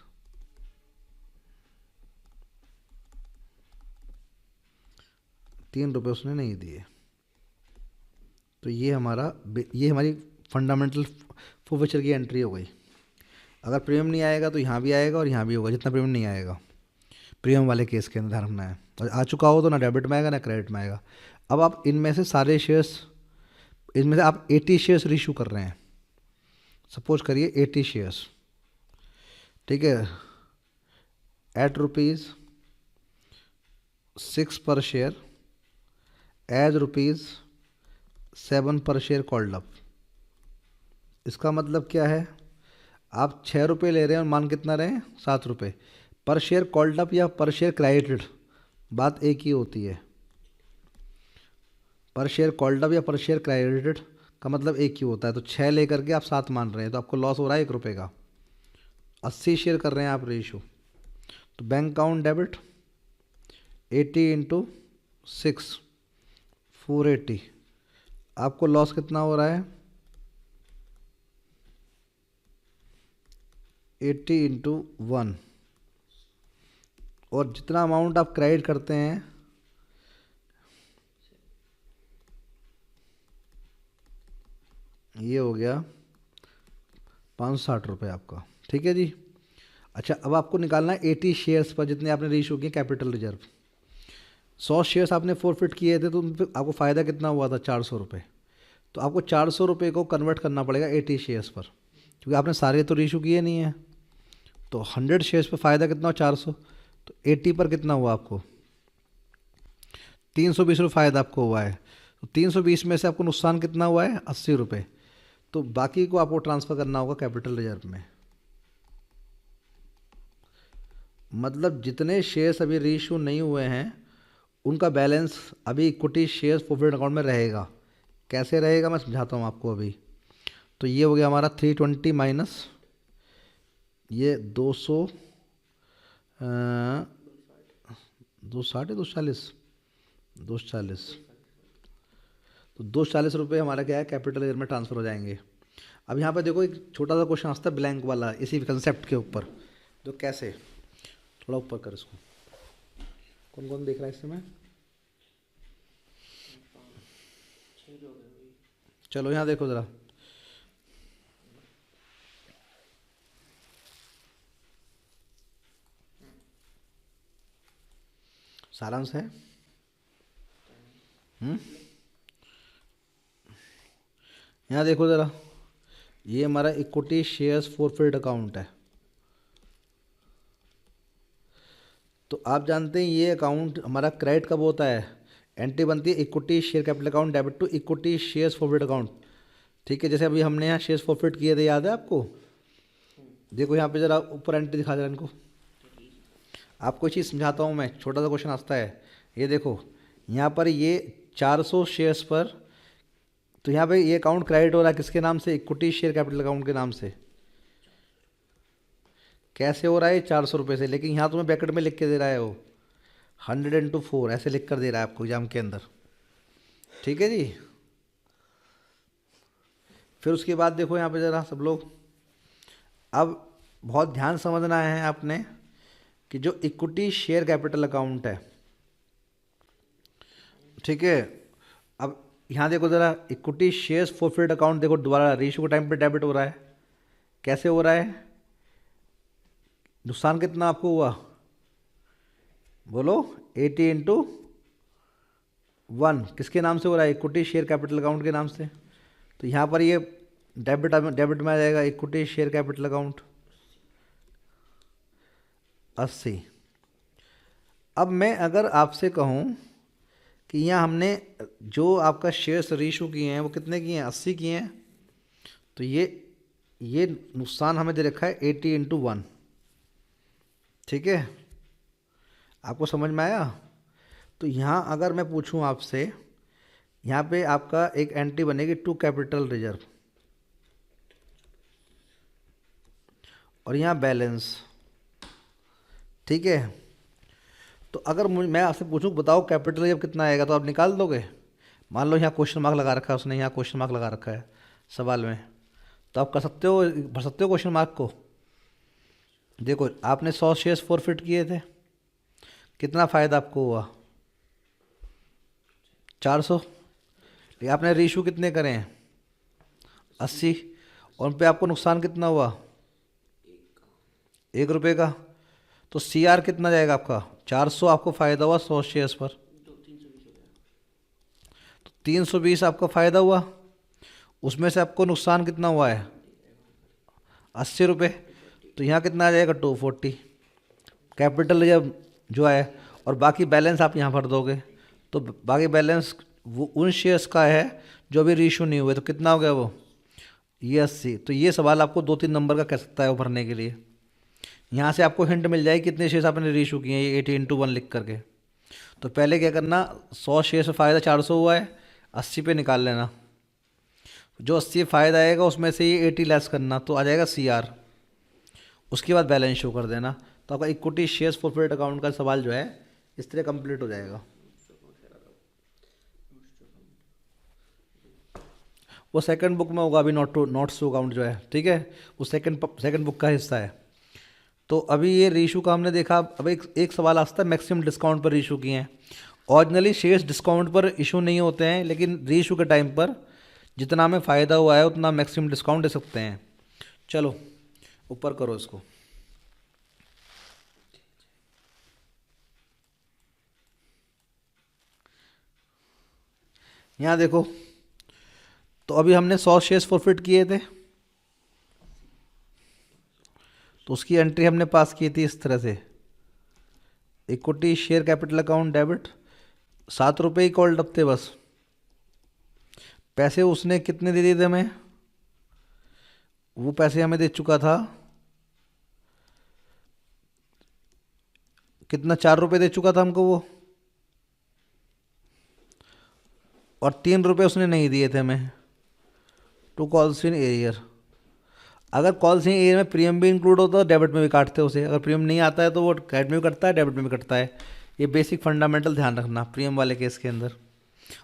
3 रुपये उसने नहीं दिए। तो ये हमारी फंडामेंटल फोर्फेचर की एंट्री हो गई। अगर प्रीमियम नहीं आएगा तो यहाँ भी आएगा और यहाँ भी होगा, जितना प्रीमियम नहीं आएगा प्रीमियम वाले केस के अंदर ध्यान रखना है। और आ चुका हो तो ना डेबिट में आएगा ना क्रेडिट में आएगा। अब आप इनमें से सारे शेयर्स, इनमें से आप 80 शेयर्स रीशू कर रहे हैं, सपोज करिए 80 शेयर्स, ठीक है, एट ₹6 पर शेयर, एज ₹7 पर शेयर कॉल्ड अप। इसका मतलब क्या है, आप 6 रुपये ले रहे हैं और मान कितना रहे हैं, 7 रुपये पर शेयर कॉल्ड अप या पर शेयर क्रेडिटेड, बात एक ही होती है। पर शेयर कॉल्ड अप या पर शेयर क्रेडिटेड का मतलब एक ही होता है। तो 6 लेकर के आप 7 मान रहे हैं तो आपको लॉस हो रहा है 1 रुपये का। 80 शेयर कर रहे हैं आप रेशो, तो बैंक अकाउंट डेबिट 80 × 6 480, आपको लॉस कितना हो रहा है, 80 × 1। और जितना अमाउंट आप क्रेडिट करते हैं, ये हो गया 560 रुपये आपका, ठीक है जी। अच्छा, अब आपको निकालना है 80 शेयर्स पर जितने आपने रीइशू किए कैपिटल रिजर्व। 100 शेयर्स आपने फोरफिट किए थे तो उन पर आपको फ़ायदा कितना हुआ था, 400 रुपये। तो आपको 400 रुपये को कन्वर्ट करना पड़ेगा 80 शेयर्स पर, क्योंकि आपने सारे तो रीइशू किए नहीं है। तो 100 शेयर्स पर फ़ायदा कितना हो, 400, तो 80 पर कितना हुआ आपको, 320 रुपये फ़ायदा आपको हुआ है। तो 320 में से आपको नुकसान कितना हुआ है, 80 रुपये। तो बाकी को आपको ट्रांसफ़र करना होगा कैपिटल रिजर्व में। मतलब जितने शेयर्स अभी रीइशू नहीं हुए हैं उनका बैलेंस अभी इक्विटी शेयर्स प्रॉफिट अकाउंट में रहेगा। कैसे रहेगा मैं समझाता हूँ आपको अभी। तो ये हो गया हमारा 320 माइनस ये 200, 260 240 240, तो 240 रुपये हमारा क्या है कैपिटल रिजर्व में ट्रांसफ़र हो जाएंगे। अब यहाँ पर देखो एक छोटा सा क्वेश्चन आता है ब्लैंक वाला, इसी कंसेप्ट के ऊपर। तो कैसे, थोड़ा ऊपर कर इसको, कौन कौन देख रहा है इस समय, चलो यहाँ देखो ज़रा। सारांश है, यहाँ देखो ज़रा, ये हमारा इक्विटी शेयर्स फॉरफिट अकाउंट है। तो आप जानते हैं ये अकाउंट हमारा क्रेडिट कब होता है, एंट्री बनती है equity share capital account debit to equity shares forfeit account, ठीक है। जैसे अभी हमने यहाँ शेयर्स फॉरफिट किए थे, याद है आपको, देखो यहाँ पे ज़रा ऊपर एंट्री दिखा जरा इनको। आपको एक चीज़ समझाता हूँ मैं, छोटा सा क्वेश्चन आता है। ये देखो यहाँ पर ये 400 शेयर्स पर, तो यहाँ पे ये अकाउंट क्रेडिट हो रहा है किसके नाम से, इक्विटी शेयर कैपिटल अकाउंट के नाम से। कैसे हो रहा है, 400 रुपये से, लेकिन यहाँ तुम्हें ब्रैकेट में लिख के दे रहा है वो 100 × 4 ऐसे लिख कर दे रहा है आपको एग्जाम के अंदर, ठीक है जी। फिर उसके बाद देखो यहाँ पे ज़रा सब लोग, अब बहुत ध्यान समझना है आपने कि जो इक्विटी शेयर कैपिटल अकाउंट है, ठीक है। अब यहाँ देखो ज़रा, इक्विटी शेयर्स फॉरफिट अकाउंट देखो दोबारा रीइशू के टाइम पे डेबिट हो रहा है। कैसे हो रहा है, नुकसान कितना आपको हुआ, बोलो, 80 × 1 किसके नाम से हो रहा है, इक्विटी शेयर कैपिटल अकाउंट के नाम से। तो यहाँ पर ये डेबिट में आ जाएगा इक्विटी शेयर कैपिटल अकाउंट 80। अब मैं अगर आपसे कहूँ कि यहाँ हमने जो आपका शेयर्स रीइशू किए हैं वो कितने किए हैं, 80 किए हैं, तो ये नुकसान हमें दे रखा है 80 × 1, ठीक है। आपको समझ में आया। तो यहाँ अगर मैं पूछूं आपसे, यहाँ पे आपका एक एंट्री बनेगी टू कैपिटल रिजर्व, और यहाँ बैलेंस, ठीक है। तो अगर मैं आपसे पूछूं बताओ कैपिटल जब कितना आएगा, तो आप निकाल दोगे। मान लो यहाँ क्वेश्चन मार्क लगा रखा है उसने, यहाँ क्वेश्चन मार्क लगा रखा है सवाल में, तो आप कर सकते हो, भर सकते हो क्वेश्चन मार्क को। देखो आपने 100 शेयर्स फॉरफिट किए थे, कितना फ़ायदा आपको हुआ, 400। लेकिन आपने रीशू कितने करे हैं, 80, और उन पे आपको नुकसान कितना हुआ, 1 रुपये का। तो सी आर कितना जाएगा आपका, 400 आपको फ़ायदा हुआ 100 शेयर्स पर, तो 320 आपका फ़ायदा हुआ, उसमें से आपको नुकसान कितना हुआ है, 80 रुपये। तो यहाँ कितना आ जाएगा, 240 कैपिटल जब जो है, और बाकी बैलेंस आप यहाँ भर दोगे। तो बाकी बैलेंस वो उन शेयर्स का है जो अभी रीइशू नहीं हुए, तो कितना हो गया वो, ये 80। तो ये सवाल आपको 2-3 नंबर का कह सकता है वो भरने के लिए। यहाँ से आपको हिंट मिल जाएगी कितने शेयर्स आपने रीइशू किए हैं, ये 80 × 1 लिख करके। तो पहले क्या करना, 100 शेयर्स में फ़ायदा 400 हुआ है, 80 पे निकाल लेना, जो 80 फ़ायदा आएगा उसमें से ये 80 लेस करना, तो आ जाएगा सी आर। उसके बाद बैलेंस शो कर देना। तो आपका इक्विटी शेयर्स फॉरफिट अकाउंट का सवाल जो है इस तरह कंप्लीट हो जाएगा। वो सेकंड बुक में होगा, अभी नोट्स टू अकाउंट जो है, ठीक है, वो सेकंड बुक का हिस्सा है। तो अभी ये रीइशू का हमने देखा। अब एक सवाल आता है मैक्सिमम डिस्काउंट पर रीइशू किए हैं। ऑरिजिनली शेयर्स डिस्काउंट पर इशू नहीं होते हैं, लेकिन रीइशू के टाइम पर जितना हमें फ़ायदा हुआ है उतना मैक्सिमम डिस्काउंट दे सकते हैं। चलो ऊपर करो इसको। यहाँ देखो, तो अभी हमने 100 शेयर्स फॉरफिट किए थे, तो उसकी एंट्री हमने पास की थी इस तरह से, equity share capital account debit, 7 रुपये ही कॉल्ड अप थे बस। पैसे उसने कितने दे दिए थे हमें, वो पैसे हमें दे चुका था कितना, 4 रुपये दे चुका था हमको वो, और 3 रुपये उसने नहीं दिए थे हमें टू कॉल्स इन एरियर। अगर कॉल्स इन एरियर में प्रीमियम भी इंक्लूड होता है तो डेबिट में भी काटते हैं उसे। अगर प्रीमियम नहीं आता है तो वो क्रेडिट में भी कटता है, डेबिट में भी कटता है। ये बेसिक फंडामेंटल ध्यान रखना प्रीमियम वाले केस के अंदर।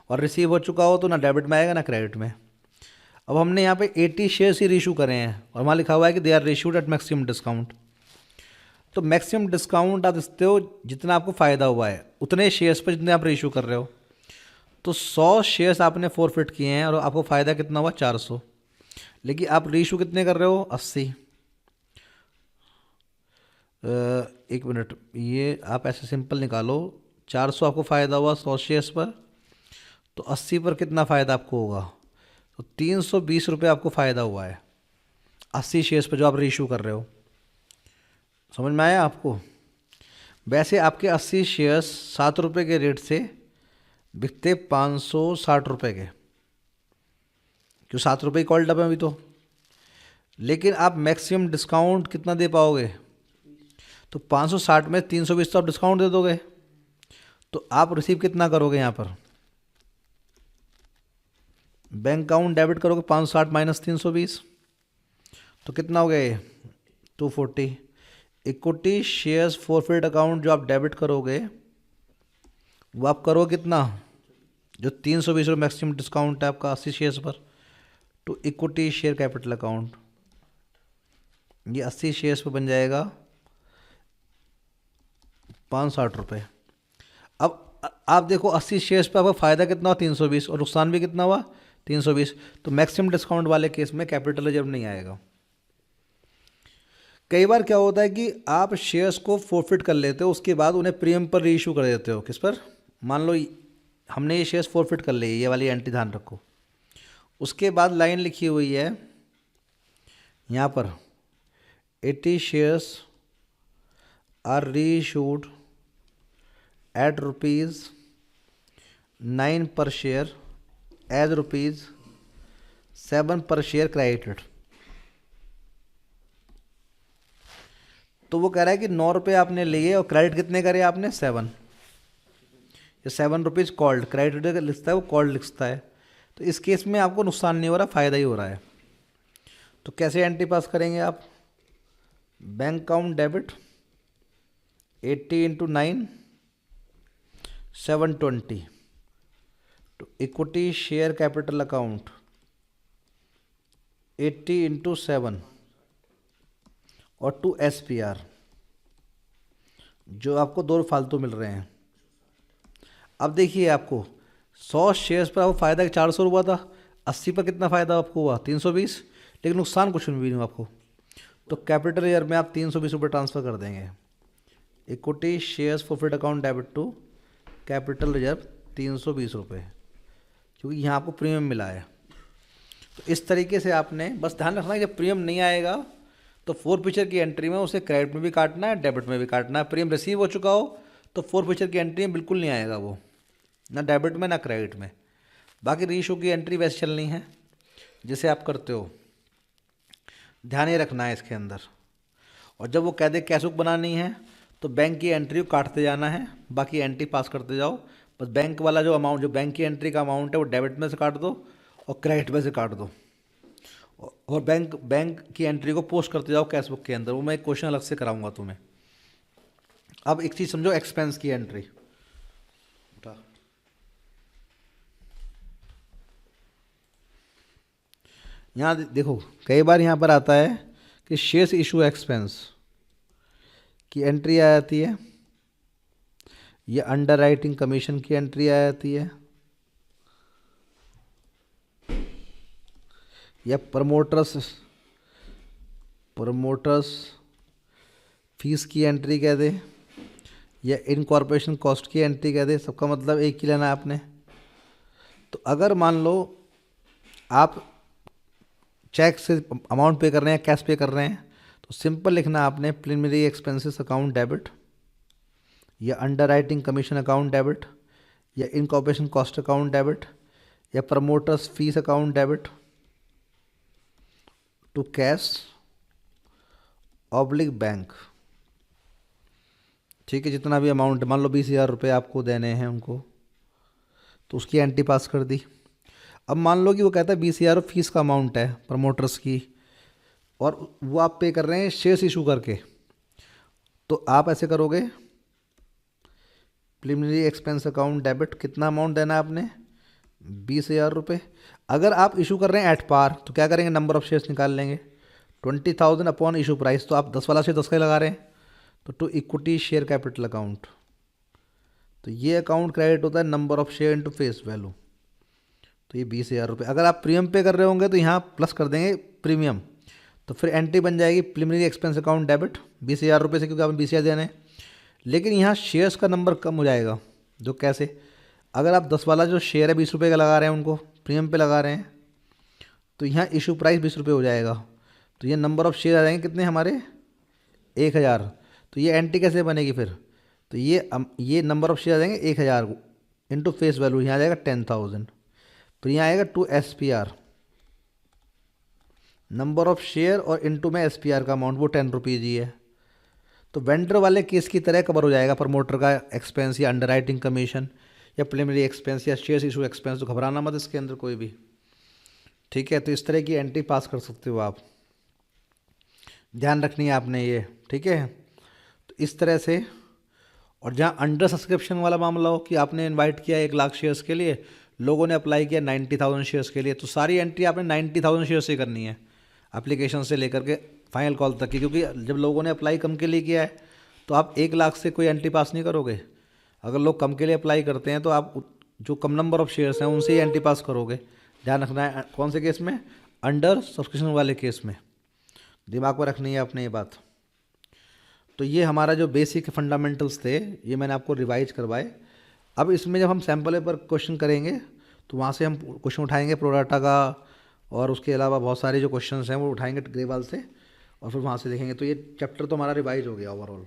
और रिसीव हो चुका हो तो ना डेबिट में आएगा ना क्रेडिट में। अब हमने यहाँ पे 80 शेयर्स ही रीशू करे हैं, और वहाँ लिखा हुआ है कि they are reissued at maximum discount. तो मैक्सिमम डिस्काउंट आप देखते हो जितना आपको फ़ायदा हुआ है उतने शेयर्स पर जितने आप रीशू कर रहे हो। तो 100 शेयर्स आपने फॉरफिट किए हैं और आपको फ़ायदा कितना हुआ, 400। लेकिन आप रीशू कितने कर रहे हो, 80। एक मिनट, ये आप ऐसे सिंपल निकालो, 400 आपको फ़ायदा हुआ 100 शेयर्स पर, तो 80 पर कितना फ़ायदा आपको होगा, तो 320 रुपये आपको फ़ायदा हुआ है 80 शेयर्स पर जो आप रीशू कर रहे हो। समझ में आया आपको। वैसे आपके 80 शेयर्स 7 रुपये के रेट से बिकते 560 रुपये के, क्यों 7 रुपये कॉल डब है अभी तो। लेकिन आप मैक्सिमम डिस्काउंट कितना दे पाओगे, तो 560 में 320 तो आप डिस्काउंट दे दोगे। तो आप रिसीव कितना करोगे, यहाँ पर बैंक अकाउंट डेबिट करोगे 560 माइनस 320, तो कितना हो गया ये 240। इक्विटी शेयर्स फॉरफिट अकाउंट जो आप डेबिट करोगे वो आप करो कितना, जो 320 रुपये मैक्सिमम डिस्काउंट है आपका 80 शेयर्स पर, to equity share capital account, ये 80 शेयर्स पर बन जाएगा 560 रुपये। अब आप देखो 80 शेयर्स पर आपका फ़ायदा कितना हुआ, 320, और नुकसान भी कितना हुआ, 320। तो मैक्सिमम डिस्काउंट वाले केस में कैपिटल रिजर्व नहीं आएगा। कई बार क्या होता है कि आप शेयर्स को फॉरफिट कर लेते हो, उसके बाद उन्हें प्रीमियम पर रीइशू कर देते हो। किस पर, मान लो हमने ये शेयर्स फॉरफिट कर लिए, ये वाली एंट्री ध्यान रखो। उसके बाद लाइन लिखी हुई है यहाँ पर, 80 शेयर्स आर रीइशूड एट ₹9 पर शेयर एज ₹7 पर शेयर क्रेडिटेड। तो वो कह रहा है कि 9 रुपये आपने लिए और क्रेडिट कितने करे आपने, 7। ये 7 रुपीज़ कॉल्ड, क्रेडिट लिखता है वो कॉल्ड लिखता है। तो इस केस में आपको नुकसान नहीं हो रहा, फ़ायदा ही हो रहा है। तो कैसे एंट्री पास करेंगे आप, बैंक अकाउंट डेबिट 80 इंटू 9 720 तो equity share capital account 80 into 7 और 2 SPR जो आपको 2 फालतू मिल रहे हैं। अब देखिए आपको 100 शेयर्स पर आपको फ़ायदा 400 हुआ था, 80 पर कितना फ़ायदा आपको हुआ 320, लेकिन नुकसान कुछ भी नहीं हुआ आपको। तो कैपिटल ईयर में आप 320 रुपये ट्रांसफ़र कर देंगे। Equity shares profit account debit to capital reserve 320 रुपये, क्योंकि यहाँ आपको प्रीमियम मिला है। तो इस तरीके से आपने बस ध्यान रखना है जब प्रीमियम नहीं आएगा तो फोरफीचर की एंट्री में उसे क्रेडिट में भी काटना है, डेबिट में भी काटना है। प्रीमियम रिसीव हो चुका हो तो फोरफीचर की एंट्री में बिल्कुल नहीं आएगा वो, ना डेबिट में ना क्रेडिट में। बाकी रीइशू की एंट्री वैसे चलनी है जिसे आप करते हो, ध्यान ही रखना है इसके अंदर। और जब वो कह दे कैश बुक बनानी है तो बैंक की एंट्री को काटते जाना है, बाकी एंट्री पास करते जाओ। बस बैंक वाला जो अमाउंट, जो बैंक की एंट्री का अमाउंट है वो डेबिट में से काट दो और क्रेडिट में से काट दो, और बैंक की एंट्री को पोस्ट करते जाओ कैश बुक के अंदर। वो मैं एक क्वेश्चन अलग से कराऊंगा तुम्हें। अब एक चीज़ समझो, एक्सपेंस की एंट्री। यहाँ देखो कई बार यहाँ पर आता है कि शेयर्स इशू एक्सपेंस की एंट्री आ जाती है, ये अंडर राइटिंग कमीशन की एंट्री आ जाती है, या प्रमोटर्स फीस की एंट्री कह दे, या इनकॉर्पोरेशन कॉस्ट की एंट्री कह दे। सबका मतलब एक ही लेना है आपने। तो अगर मान लो आप चेक से अमाउंट पे कर रहे हैं, कैश पे कर रहे हैं, तो सिंपल लिखना आपने प्रीलिमिनरी एक्सपेंसेस अकाउंट डेबिट, या underwriting commission account debit, या इनकॉर्पोरेशन कॉस्ट अकाउंट डेबिट, या promoters fees account debit to cash oblique bank. ठीक है, जितना भी अमाउंट, मान लो 20,000 रुपये आपको देने हैं उनको, तो उसकी एंट्री पास कर दी। अब मान लो कि वो कहता है 20,000 फीस का अमाउंट है प्रमोटर्स की, और वो आप पे कर रहे हैं शेयर्स इशू करके। तो आप ऐसे करोगे, प्रीलिमिनरी एक्सपेंस अकाउंट डेबिट, कितना अमाउंट देना है आपने 20,000 रुपये। अगर आप इशू कर रहे हैं एट पार तो क्या करेंगे, नंबर ऑफ शेयर्स निकाल लेंगे, 20,000 अपॉन इशू प्राइस। तो आप 10 वाला शेयर 10 का ही लगा रहे हैं, तो to equity share capital account. तो ये अकाउंट क्रेडिट होता है number of share into face value. तो ये 20,000 रुपये। अगर आप प्रीमियम पे कर रहे होंगे तो यहाँ प्लस कर देंगे प्रीमियम, तो फिर एंट्री बन जाएगी प्रीलिमिनरी एक्सपेंस अकाउंट डेबिट 20,000 रुपये से, क्योंकि आपने 20,000 देने हैं। लेकिन यहाँ शेयर्स का नंबर कम हो जाएगा। जो कैसे, अगर आप 10 वाला जो शेयर है 20 रुपये का लगा रहे हैं, उनको प्रीमियम पे लगा रहे हैं, तो यहाँ इशू प्राइस 20 रुपये हो जाएगा। तो ये नंबर ऑफ शेयर आ जाएंगे कितने हमारे 1,000। तो ये एंट्री कैसे बनेगी फिर, तो ये नंबर ऑफ शेयर आ जाएंगे 1,000 इंटू फेस वैल्यू, यहाँ आ जाएगा 10,000। फिर यहाँ आएगा to SPR, number of share और इनटू में SPR का अमाउंट, वो 10 रुपीज़ ही है। तो वेंडर वाले केस की तरह कवर हो जाएगा प्रमोटर का एक्सपेंस, या अंडर राइटिंग कमीशन, या प्रीलिमिनरी एक्सपेंस, या शेयर्स इशू एक्सपेंस। तो घबराना मत इसके अंदर कोई भी। ठीक है, तो इस तरह की एंट्री पास कर सकते हो आप, ध्यान रखनी है आपने ये। ठीक है, तो इस तरह से। और जहाँ अंडर सब्सक्रिप्शन वाला मामला हो कि आपने इनवाइट किया 1,00,000 शेयर्स के लिए, लोगों ने अप्लाई किया 90,000 शेयर्स के लिए, तो सारी एंट्री आपने 90,000 शेयर्स से करनी है, एप्लीकेशन से लेकर के फाइनल कॉल तक की। क्योंकि जब लोगों ने अप्लाई कम के लिए किया है तो आप 1,00,000 से कोई एंट्री पास नहीं करोगे। अगर लोग कम के लिए अप्लाई करते हैं तो आप जो कम नंबर ऑफ शेयर्स हैं उनसे ही एंट्री पास करोगे। ध्यान रखना है कौन से केस में, अंडर सब्सक्रिप्शन वाले केस में, दिमाग में रखनी है आपने ये बात। तो ये हमारा जो बेसिक फंडामेंटल्स थे ये मैंने आपको रिवाइज करवाए। अब इसमें जब हम सैम्पल पर क्वेश्चन करेंगे तो वहाँ से हम क्वेश्चन उठाएंगे प्रोडाटा का, और उसके अलावा बहुत सारे जो क्वेश्चंस हैं वो उठाएंगे ग्रेवाल से, और फिर वहाँ से देखेंगे। तो ये चैप्टर तो हमारा रिवाइज हो गया ओवरऑल।